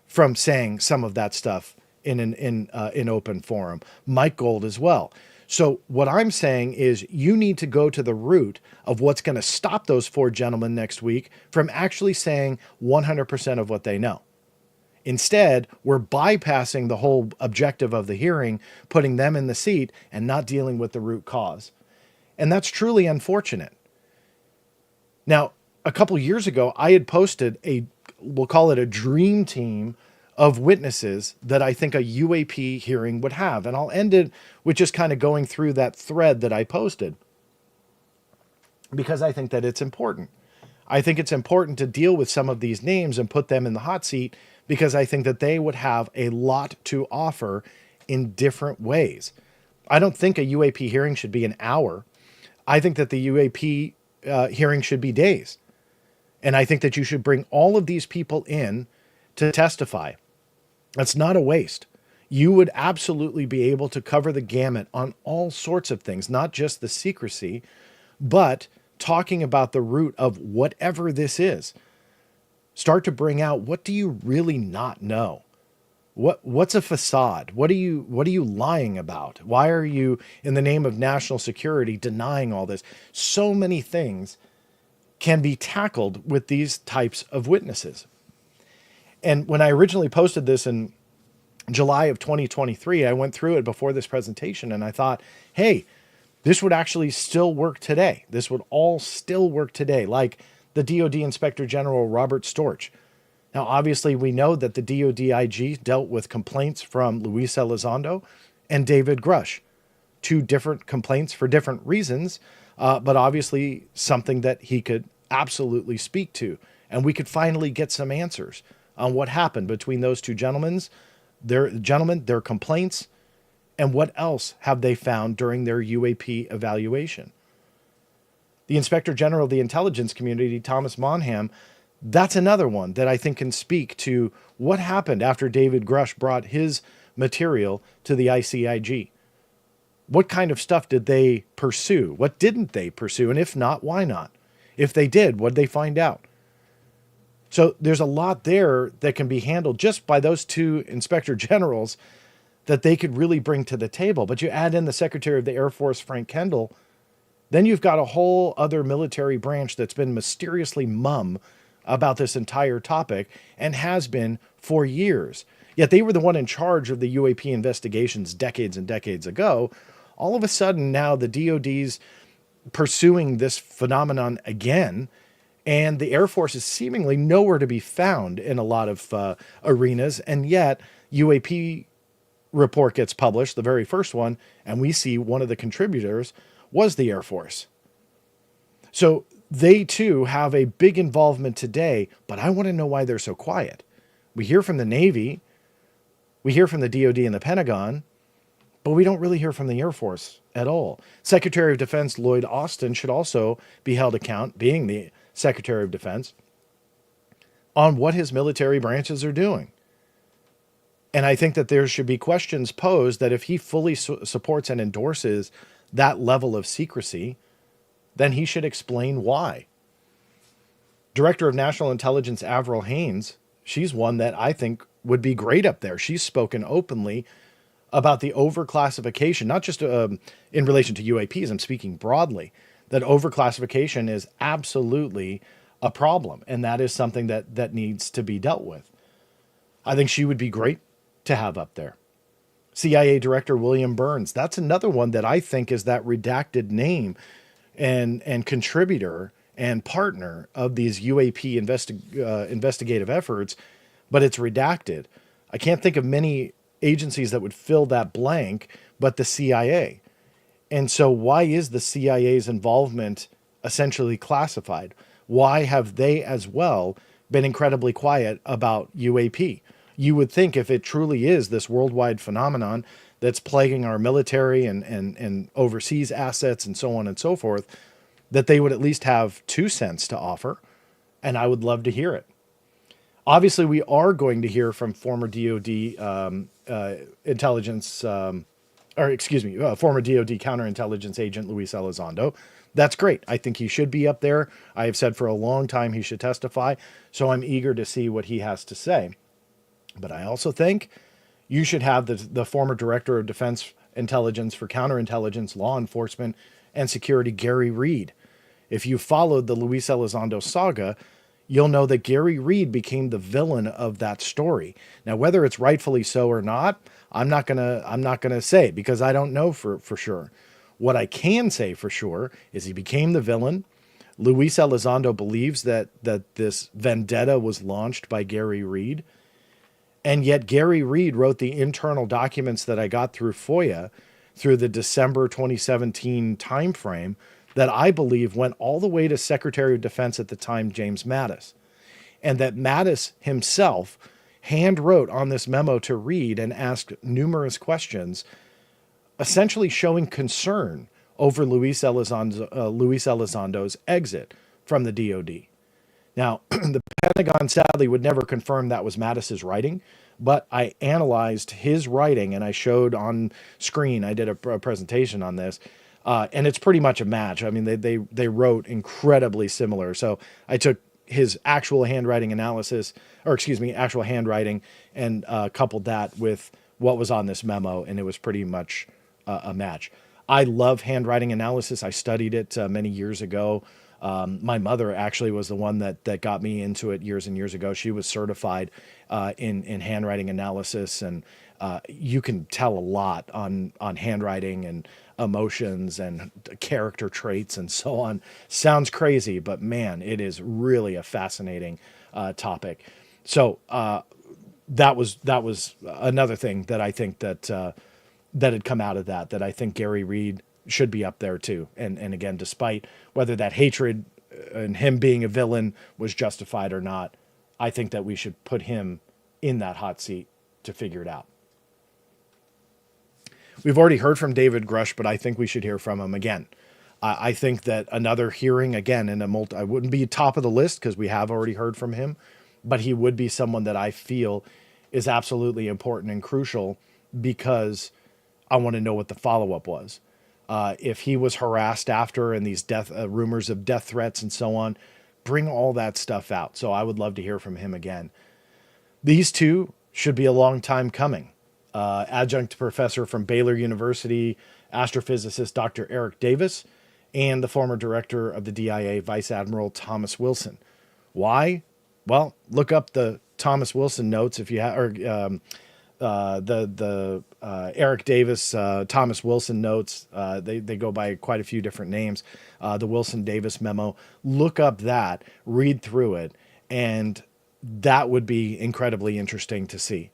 from saying some of that stuff in open forum. Mike Gold as well. So what I'm saying is you need to go to the root of what's going to stop those four gentlemen next week from actually saying 100% of what they know. Instead, we're bypassing the whole objective of the hearing, putting them in the seat and not dealing with the root cause. And that's truly unfortunate. Now, a couple years ago, I had posted we'll call it a dream team of witnesses that I think a UAP hearing would have. And I'll end it with just kind of going through that thread that I posted because I think that it's important. I think it's important to deal with some of these names and put them in the hot seat because I think that they would have a lot to offer in different ways. I don't think a UAP hearing should be an hour. I think that the UAP hearing should be days. And I think that you should bring all of these people in to testify. That's not a waste. You would absolutely be able to cover the gamut on all sorts of things, not just the secrecy, but talking about the root of whatever this is. Start to bring out, what do you really not know? What's a facade? What are you lying about? Why are you, in the name of national security, denying all this? So many things can be tackled with these types of witnesses. And when I originally posted this in July of 2023, I went through it before this presentation and I thought, hey, this would actually still work today. This would all still work today, like the DOD Inspector General Robert Storch. Now, obviously, we know that the DOD IG dealt with complaints from Luis Elizondo and David Grush, two different complaints for different reasons, but obviously something that he could absolutely speak to. And we could finally get some answers on what happened between those two gentlemen, their complaints, and what else have they found during their UAP evaluation. The Inspector General of the Intelligence Community, Thomas Monham, that's another one that I think can speak to what happened after David Grush brought his material to the ICIG. What kind of stuff did they pursue? What didn't they pursue? And if not, why not? If they did, what did they find out? So there's a lot there that can be handled just by those two inspector generals that they could really bring to the table. But you add in the Secretary of the Air Force, Frank Kendall, then you've got a whole other military branch that's been mysteriously mum about this entire topic and has been for years. Yet they were the one in charge of the UAP investigations decades and decades ago. All of a sudden now the DOD's pursuing this phenomenon again, and the Air Force is seemingly nowhere to be found in a lot of arenas. And yet UAP report gets published, the very first one, and we see one of the contributors was the Air Force. So they too have a big involvement today, but I want to know why they're so quiet. We hear from the Navy, we hear from the DOD and the Pentagon, but we don't really hear from the Air Force at all. Secretary of Defense Lloyd Austin should also be held account, being the Secretary of Defense, on what his military branches are doing. And I think that there should be questions posed that if he fully supports and endorses that level of secrecy, then he should explain why. Director of National Intelligence Avril Haines, she's one that I think would be great up there. She's spoken openly about the overclassification, not just in relation to UAPs, I'm speaking broadly, that overclassification is absolutely a problem. And that is something that needs to be dealt with. I think she would be great to have up there. CIA Director William Burns, that's another one that I think is that redacted name and contributor and partner of these UAP investigative efforts, but it's redacted. I can't think of many agencies that would fill that blank, but the CIA. And so why is the CIA's involvement essentially classified? Why have they as well been incredibly quiet about UAP? You would think if it truly is this worldwide phenomenon that's plaguing our military and overseas assets and so on and so forth, that they would at least have 2 cents to offer. And I would love to hear it. Obviously, we are going to hear from former DOD intelligence, former DOD counterintelligence agent Luis Elizondo. That's great. I think he should be up there. I have said for a long time he should testify. So I'm eager to see what he has to say. But I also think you should have the former Director of Defense Intelligence for Counterintelligence, Law Enforcement, and Security, Gary Reed. If you followed the Luis Elizondo saga, you'll know that Gary Reed became the villain of that story. Now, whether it's rightfully so or not, I'm not gonna say, because I don't know for sure. What I can say for sure is he became the villain. Luis Elizondo believes that this vendetta was launched by Gary Reed. And yet Gary Reed wrote the internal documents that I got through FOIA through the December 2017 timeframe that I believe went all the way to Secretary of Defense at the time, James Mattis. And that Mattis himself hand wrote on this memo to Reed and asked numerous questions, essentially showing concern over Luis Elizondo's exit from the DOD. Now, the Pentagon sadly would never confirm that was Mattis's writing, but I analyzed his writing and I showed on screen, I did a presentation on this, and it's pretty much a match. I mean, they wrote incredibly similar. So I took his actual handwriting analysis, actual handwriting, and coupled that with what was on this memo, and it was pretty much a match. I love handwriting analysis. I studied it many years ago. My mother actually was the one that got me into it years and years ago. She was certified in handwriting analysis, and you can tell a lot on handwriting and emotions and character traits and so on. Sounds crazy, but man, it is really a fascinating topic. So that was another thing that I think that had come out of that I think Gary Reed should be up there too. And again, despite whether that hatred and him being a villain was justified or not, I think that we should put him in that hot seat to figure it out. We've already heard from David Grush, but I think we should hear from him again. I think that another hearing again I wouldn't be top of the list because we have already heard from him, but he would be someone that I feel is absolutely important and crucial because I want to know what the follow-up was. If he was harassed after and these rumors of death threats and so on, bring all that stuff out. So I would love to hear from him again. These two should be a long time coming. Adjunct professor from Baylor University, astrophysicist Dr. Eric Davis, and the former director of the DIA, Vice Admiral Thomas Wilson. Why? Well, look up the Thomas Wilson notes if you have, or Eric Davis, Thomas Wilson notes. They go by quite a few different names. The Wilson Davis memo. Look up that, read through it, and that would be incredibly interesting to see.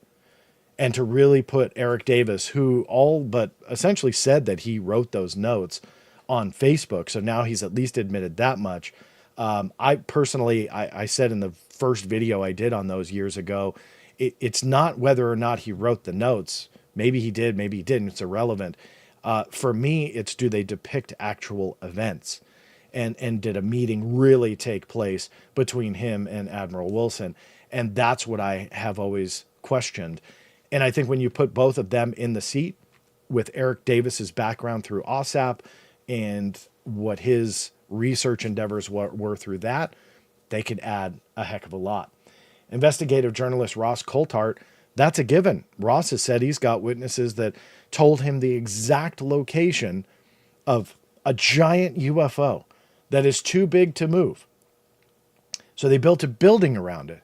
And to really put Eric Davis, who all but essentially said that he wrote those notes on Facebook, so now he's at least admitted that much. I personally, I said in the first video I did on those years ago, it's not whether or not he wrote the notes. Maybe he did, maybe he didn't. It's irrelevant. For me, it's do they depict actual events? And did a meeting really take place between him and Admiral Wilson? And that's what I have always questioned. And I think when you put both of them in the seat with Eric Davis's background through OSAP and what his research endeavors were through that, they could add a heck of a lot. Investigative journalist Ross Coulthart, that's a given. Ross has said he's got witnesses that told him the exact location of a giant UFO that is too big to move. So they built a building around it.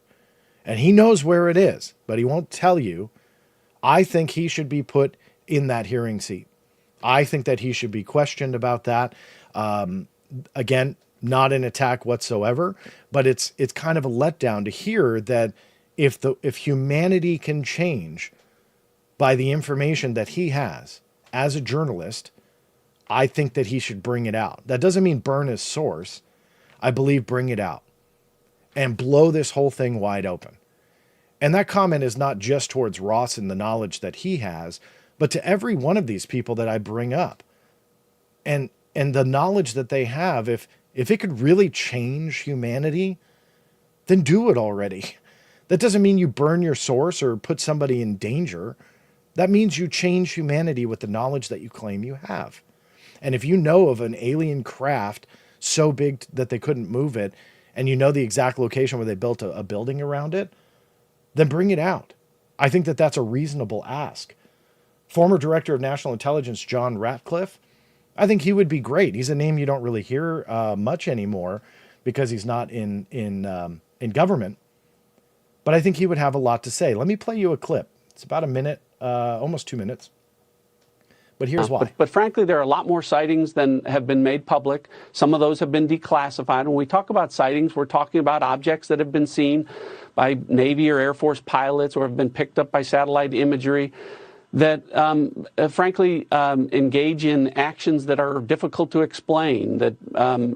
And he knows where it is, but he won't tell you. I think he should be put in that hearing seat. I think that he should be questioned about that. Again, not an attack whatsoever, but it's kind of a letdown to hear that if humanity can change by the information that he has as a journalist, I think that he should bring it out. That doesn't mean burn his source. I believe bring it out and blow this whole thing wide open. And that comment is not just towards Ross and the knowledge that he has, but to every one of these people that I bring up. And the knowledge that they have, if it could really change humanity, then do it already. That doesn't mean you burn your source or put somebody in danger. That means you change humanity with the knowledge that you claim you have. And if you know of an alien craft so big that they couldn't move it, and you know the exact location where they built a building around it, then bring it out. I think that that's a reasonable ask. Former Director of National Intelligence John Ratcliffe, I think he would be great. He's a name you don't really hear much anymore because he's not in government. But I think he would have a lot to say. Let me play you a clip. It's about a minute, almost 2 minutes. But here's why. But frankly, there are a lot more sightings than have been made public. Some of those have been declassified. When we talk about sightings, we're talking about objects that have been seen by Navy or Air Force pilots or have been picked up by satellite imagery that, frankly, engage in actions that are difficult to explain, that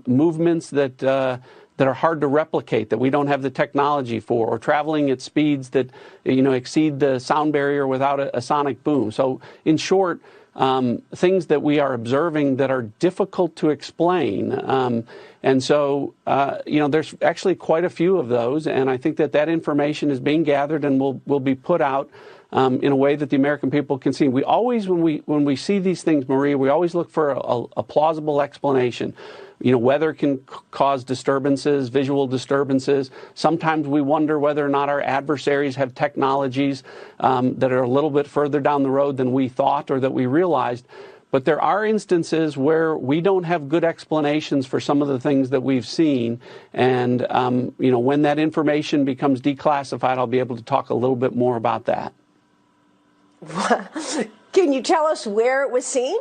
movements that are hard to replicate, that we don't have the technology for, or traveling at speeds that exceed the sound barrier without a sonic boom. So, in short, things that we are observing that are difficult to explain. And so, there's actually quite a few of those, and I think that information is being gathered and will be put out in a way that the American people can see. We always, when we see these things, Maria, we always look for a plausible explanation. Weather can cause disturbances, visual disturbances. Sometimes we wonder whether or not our adversaries have technologies that are a little bit further down the road than we thought or that we realized. But there are instances where we don't have good explanations for some of the things that we've seen. And, when that information becomes declassified, I'll be able to talk a little bit more about that. Can you tell us where it was seen?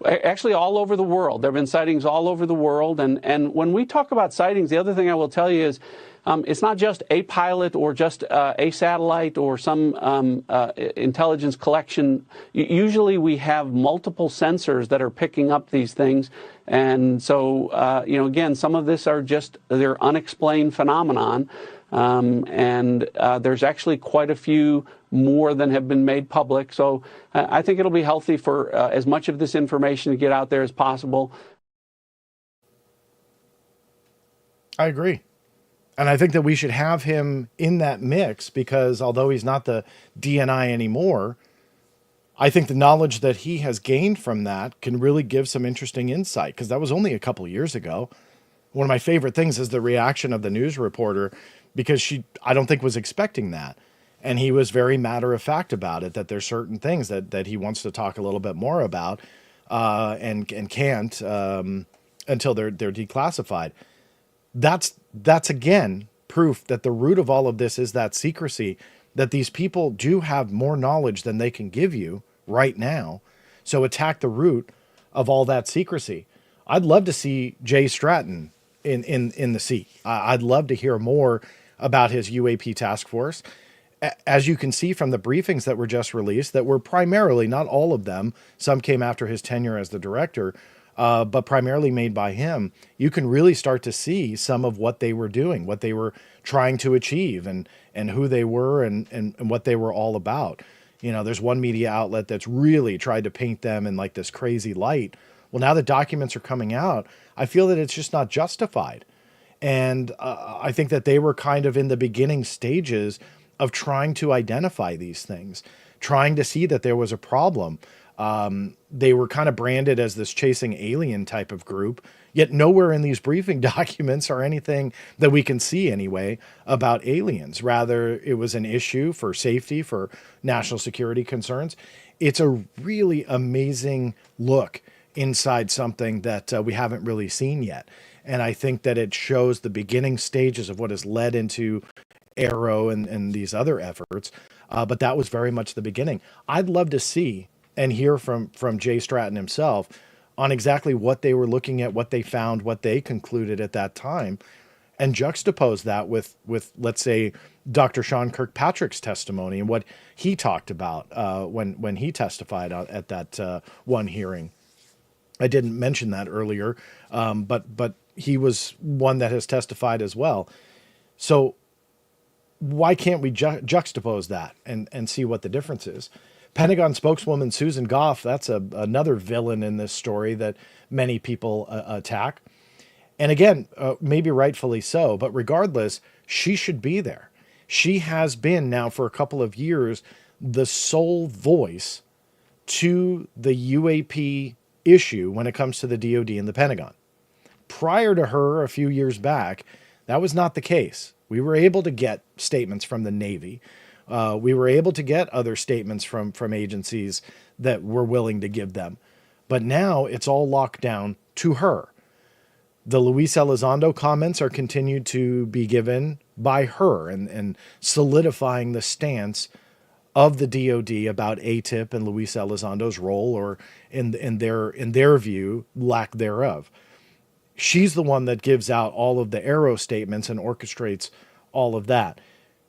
Actually, all over the world. There have been sightings all over the world. And when we talk about sightings, the other thing I will tell you is it's not just a pilot or just a satellite or some intelligence collection. Usually we have multiple sensors that are picking up these things. And so, again, some of this are they're unexplained phenomenon. There's actually quite a few more than have been made public. So I think it'll be healthy for as much of this information to get out there as possible. I agree. And I think that we should have him in that mix because although he's not the DNI anymore, I think the knowledge that he has gained from that can really give some interesting insight because that was only a couple years ago. One of my favorite things is the reaction of the news reporter because I don't think was expecting that. And he was very matter of fact about it, that there's certain things that he wants to talk a little bit more about and can't until they're declassified. That's again proof that the root of all of this is that secrecy, that these people do have more knowledge than they can give you right now. So attack the root of all that secrecy. I'd love to see Jay Stratton in the seat. I'd love to hear more about his UAP task force. As you can see from the briefings that were just released, that were primarily, not all of them, some came after his tenure as the director, but primarily made by him, you can really start to see some of what they were doing, what they were trying to achieve, and who they were and what they were all about. There's one media outlet that's really tried to paint them in like this crazy light. Well, now the documents are coming out, I feel that it's just not justified. And I think that they were kind of in the beginning stages of trying to identify these things, trying to see that there was a problem. They were kind of branded as this chasing alien type of group, yet nowhere in these briefing documents or anything that we can see anyway about aliens. Rather, it was an issue for safety, for national security concerns. It's a really amazing look inside something that we haven't really seen yet. And I think that it shows the beginning stages of what has led into Arrow and these other efforts. But that was very much the beginning. I'd love to see and hear from Jay Stratton himself on exactly what they were looking at, what they found, what they concluded at that time, and juxtapose that with let's say, Dr. Sean Kirkpatrick's testimony and what he talked about when he testified at that one hearing. I didn't mention that earlier, but he was one that has testified as well. So why can't we juxtapose that and see what the difference is? Pentagon spokeswoman Susan Goff, that's another villain in this story that many people attack. And again, maybe rightfully so, but regardless, she should be there. She has been now for a couple of years the sole voice to the UAP issue when it comes to the DoD and the Pentagon. Prior to her, a few years back, that was not the case. We were able to get statements from the Navy. We were able to get other statements from agencies that were willing to give them. But now it's all locked down to her. The Luis Elizondo comments are continued to be given by her and solidifying the stance of the DoD about ATIP and Luis Elizondo's role, or in their view, lack thereof. She's the one that gives out all of the Arrow statements and orchestrates all of that.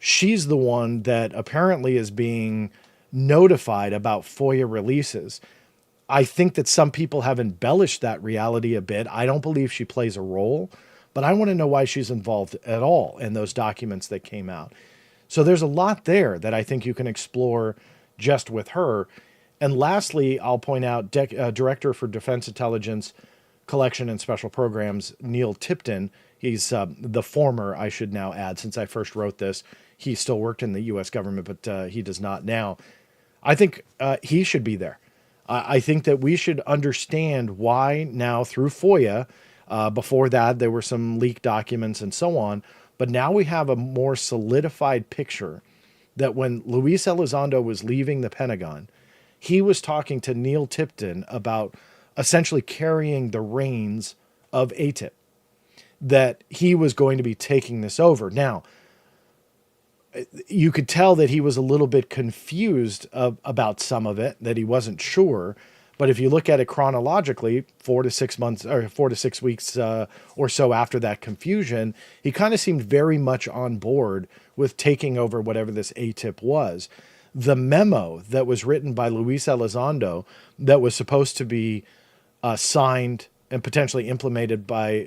She's the one that apparently is being notified about FOIA releases. I think that some people have embellished that reality a bit. I don't believe she plays a role, but I want to know why she's involved at all in those documents that came out. So there's a lot there that I think you can explore just with her. And lastly, I'll point out Director for Defense Intelligence Collection and Special Programs, Neil Tipton. He's the former, I should now add, since I first wrote this. He still worked in the U.S. government, but he does not now. I think he should be there. I think that we should understand why now through FOIA. Before that, there were some leaked documents and so on. But now we have a more solidified picture that when Luis Elizondo was leaving the Pentagon, he was talking to Neil Tipton about essentially carrying the reins of ATIP, that he was going to be taking this over. Now, you could tell that he was a little bit confused about some of it, that he wasn't sure. But if you look at it chronologically, 4 to 6 months or 4 to 6 weeks or so after that confusion, he kind of seemed very much on board with taking over whatever this ATIP was. The memo that was written by Luis Elizondo that was supposed to be signed and potentially implemented by,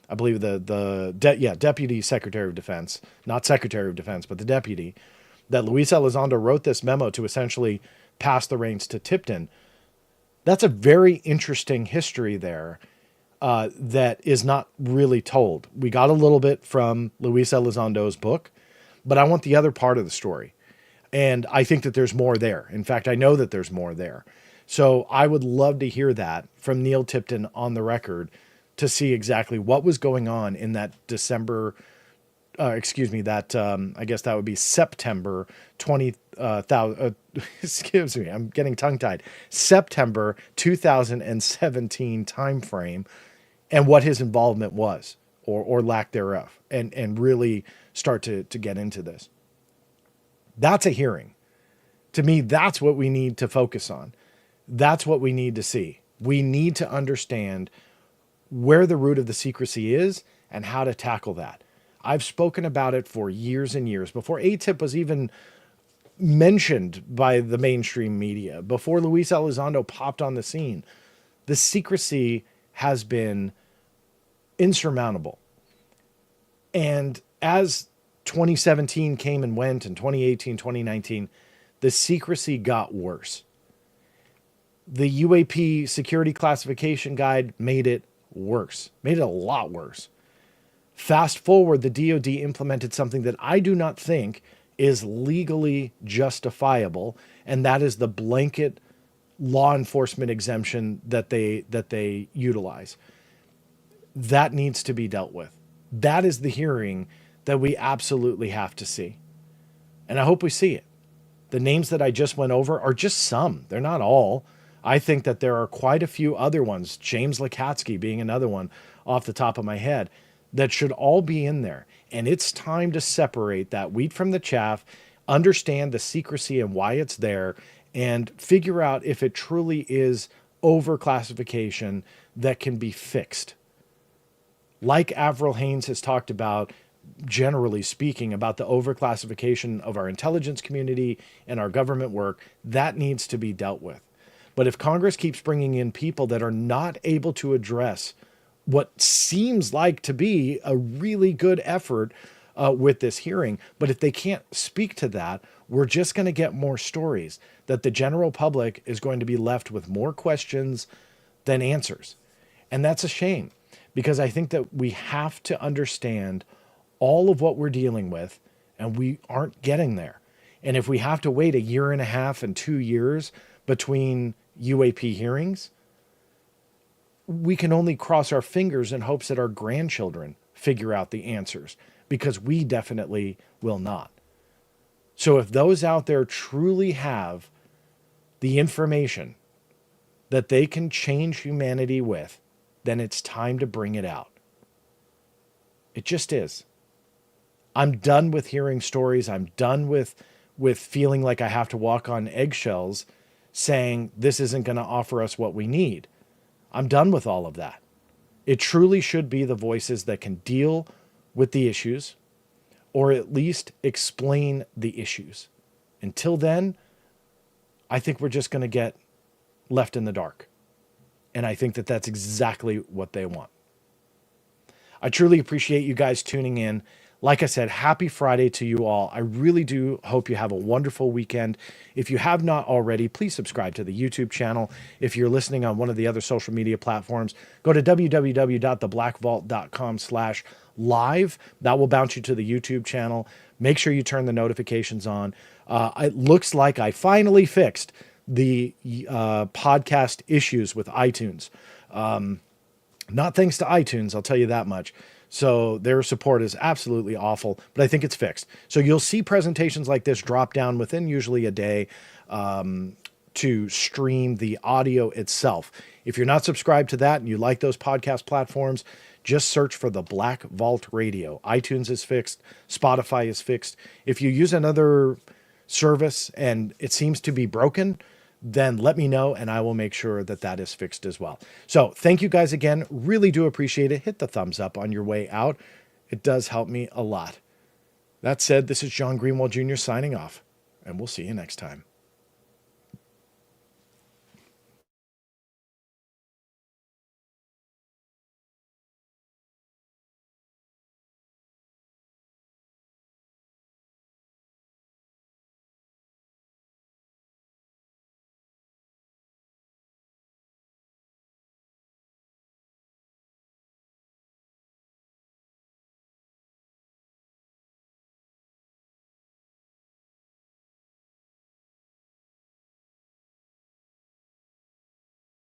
I believe, Deputy Secretary of Defense, not Secretary of Defense, but the deputy, that Luis Elizondo wrote this memo to essentially pass the reins to Tipton. That's a very interesting history there that is not really told. We got a little bit from Luis Elizondo's book, but I want the other part of the story. And I think that there's more there. In fact, I know that there's more there. So I would love to hear that from Neil Tipton on the record to see exactly what was going on in that I guess that would be September 20,000, excuse me, I'm getting tongue-tied, September 2017 timeframe, and what his involvement was or lack thereof, and really start to get into this. That's a hearing. To me, that's what we need to focus on. That's what we need to see. We need to understand where the root of the secrecy is and how to tackle that. I've spoken about it for years and years, before ATIP was even mentioned by the mainstream media, before Luis Elizondo popped on the scene. The secrecy has been insurmountable. And as 2017 came and went, and 2018, 2019, the secrecy got worse. The UAP security classification guide made it worse, made it a lot worse. Fast forward, the DoD implemented something that I do not think is legally justifiable, and that is the blanket law enforcement exemption that they utilize. That needs to be dealt with. That is the hearing that we absolutely have to see. And I hope we see it. The names that I just went over are just some. They're not all. I think that there are quite a few other ones, James Lakatsky being another one off the top of my head, that should all be in there. And it's time to separate that wheat from the chaff, understand the secrecy and why it's there, and figure out if it truly is overclassification that can be fixed. Like Avril Haines has talked about, generally speaking, about the overclassification of our intelligence community and our government work, that needs to be dealt with. But if Congress keeps bringing in people that are not able to address what seems like to be a really good effort with this hearing, but if they can't speak to that, we're just going to get more stories that the general public is going to be left with more questions than answers. And that's a shame, because I think that we have to understand all of what we're dealing with, and we aren't getting there. And if we have to wait 1.5 years and 2 years between UAP hearings, we can only cross our fingers in hopes that our grandchildren figure out the answers, because we definitely will not. So if those out there truly have the information that they can change humanity with, then it's time to bring it out. It just is. I'm done with hearing stories. I'm done with feeling like I have to walk on eggshells saying this isn't going to offer us what we need. I'm done with all of that. It truly should be the voices that can deal with the issues, or at least explain the issues. Until then, I think we're just going to get left in the dark. And I think that that's exactly what they want. I truly appreciate you guys tuning in. Like I said, happy Friday to you all. I really do hope you have a wonderful weekend. If you have not already, please subscribe to the YouTube channel. If you're listening on one of the other social media platforms, go to www.theblackvault.com/live. That will bounce you to the YouTube channel. Make sure you turn the notifications on. It looks like I finally fixed the podcast issues with iTunes. Not thanks to iTunes, I'll tell you that much. So their support is absolutely awful, but I think it's fixed. So you'll see presentations like this drop down within usually a day to stream the audio itself. If you're not subscribed to that and you like those podcast platforms, just search for the Black Vault Radio. iTunes is fixed. Spotify is fixed. If you use another service and it seems to be broken, then let me know and I will make sure that that is fixed as well. So thank you guys again. Really do appreciate it. Hit the thumbs up on your way out. It does help me a lot. That said, this is John Greenewald Jr. signing off, and we'll see you next time.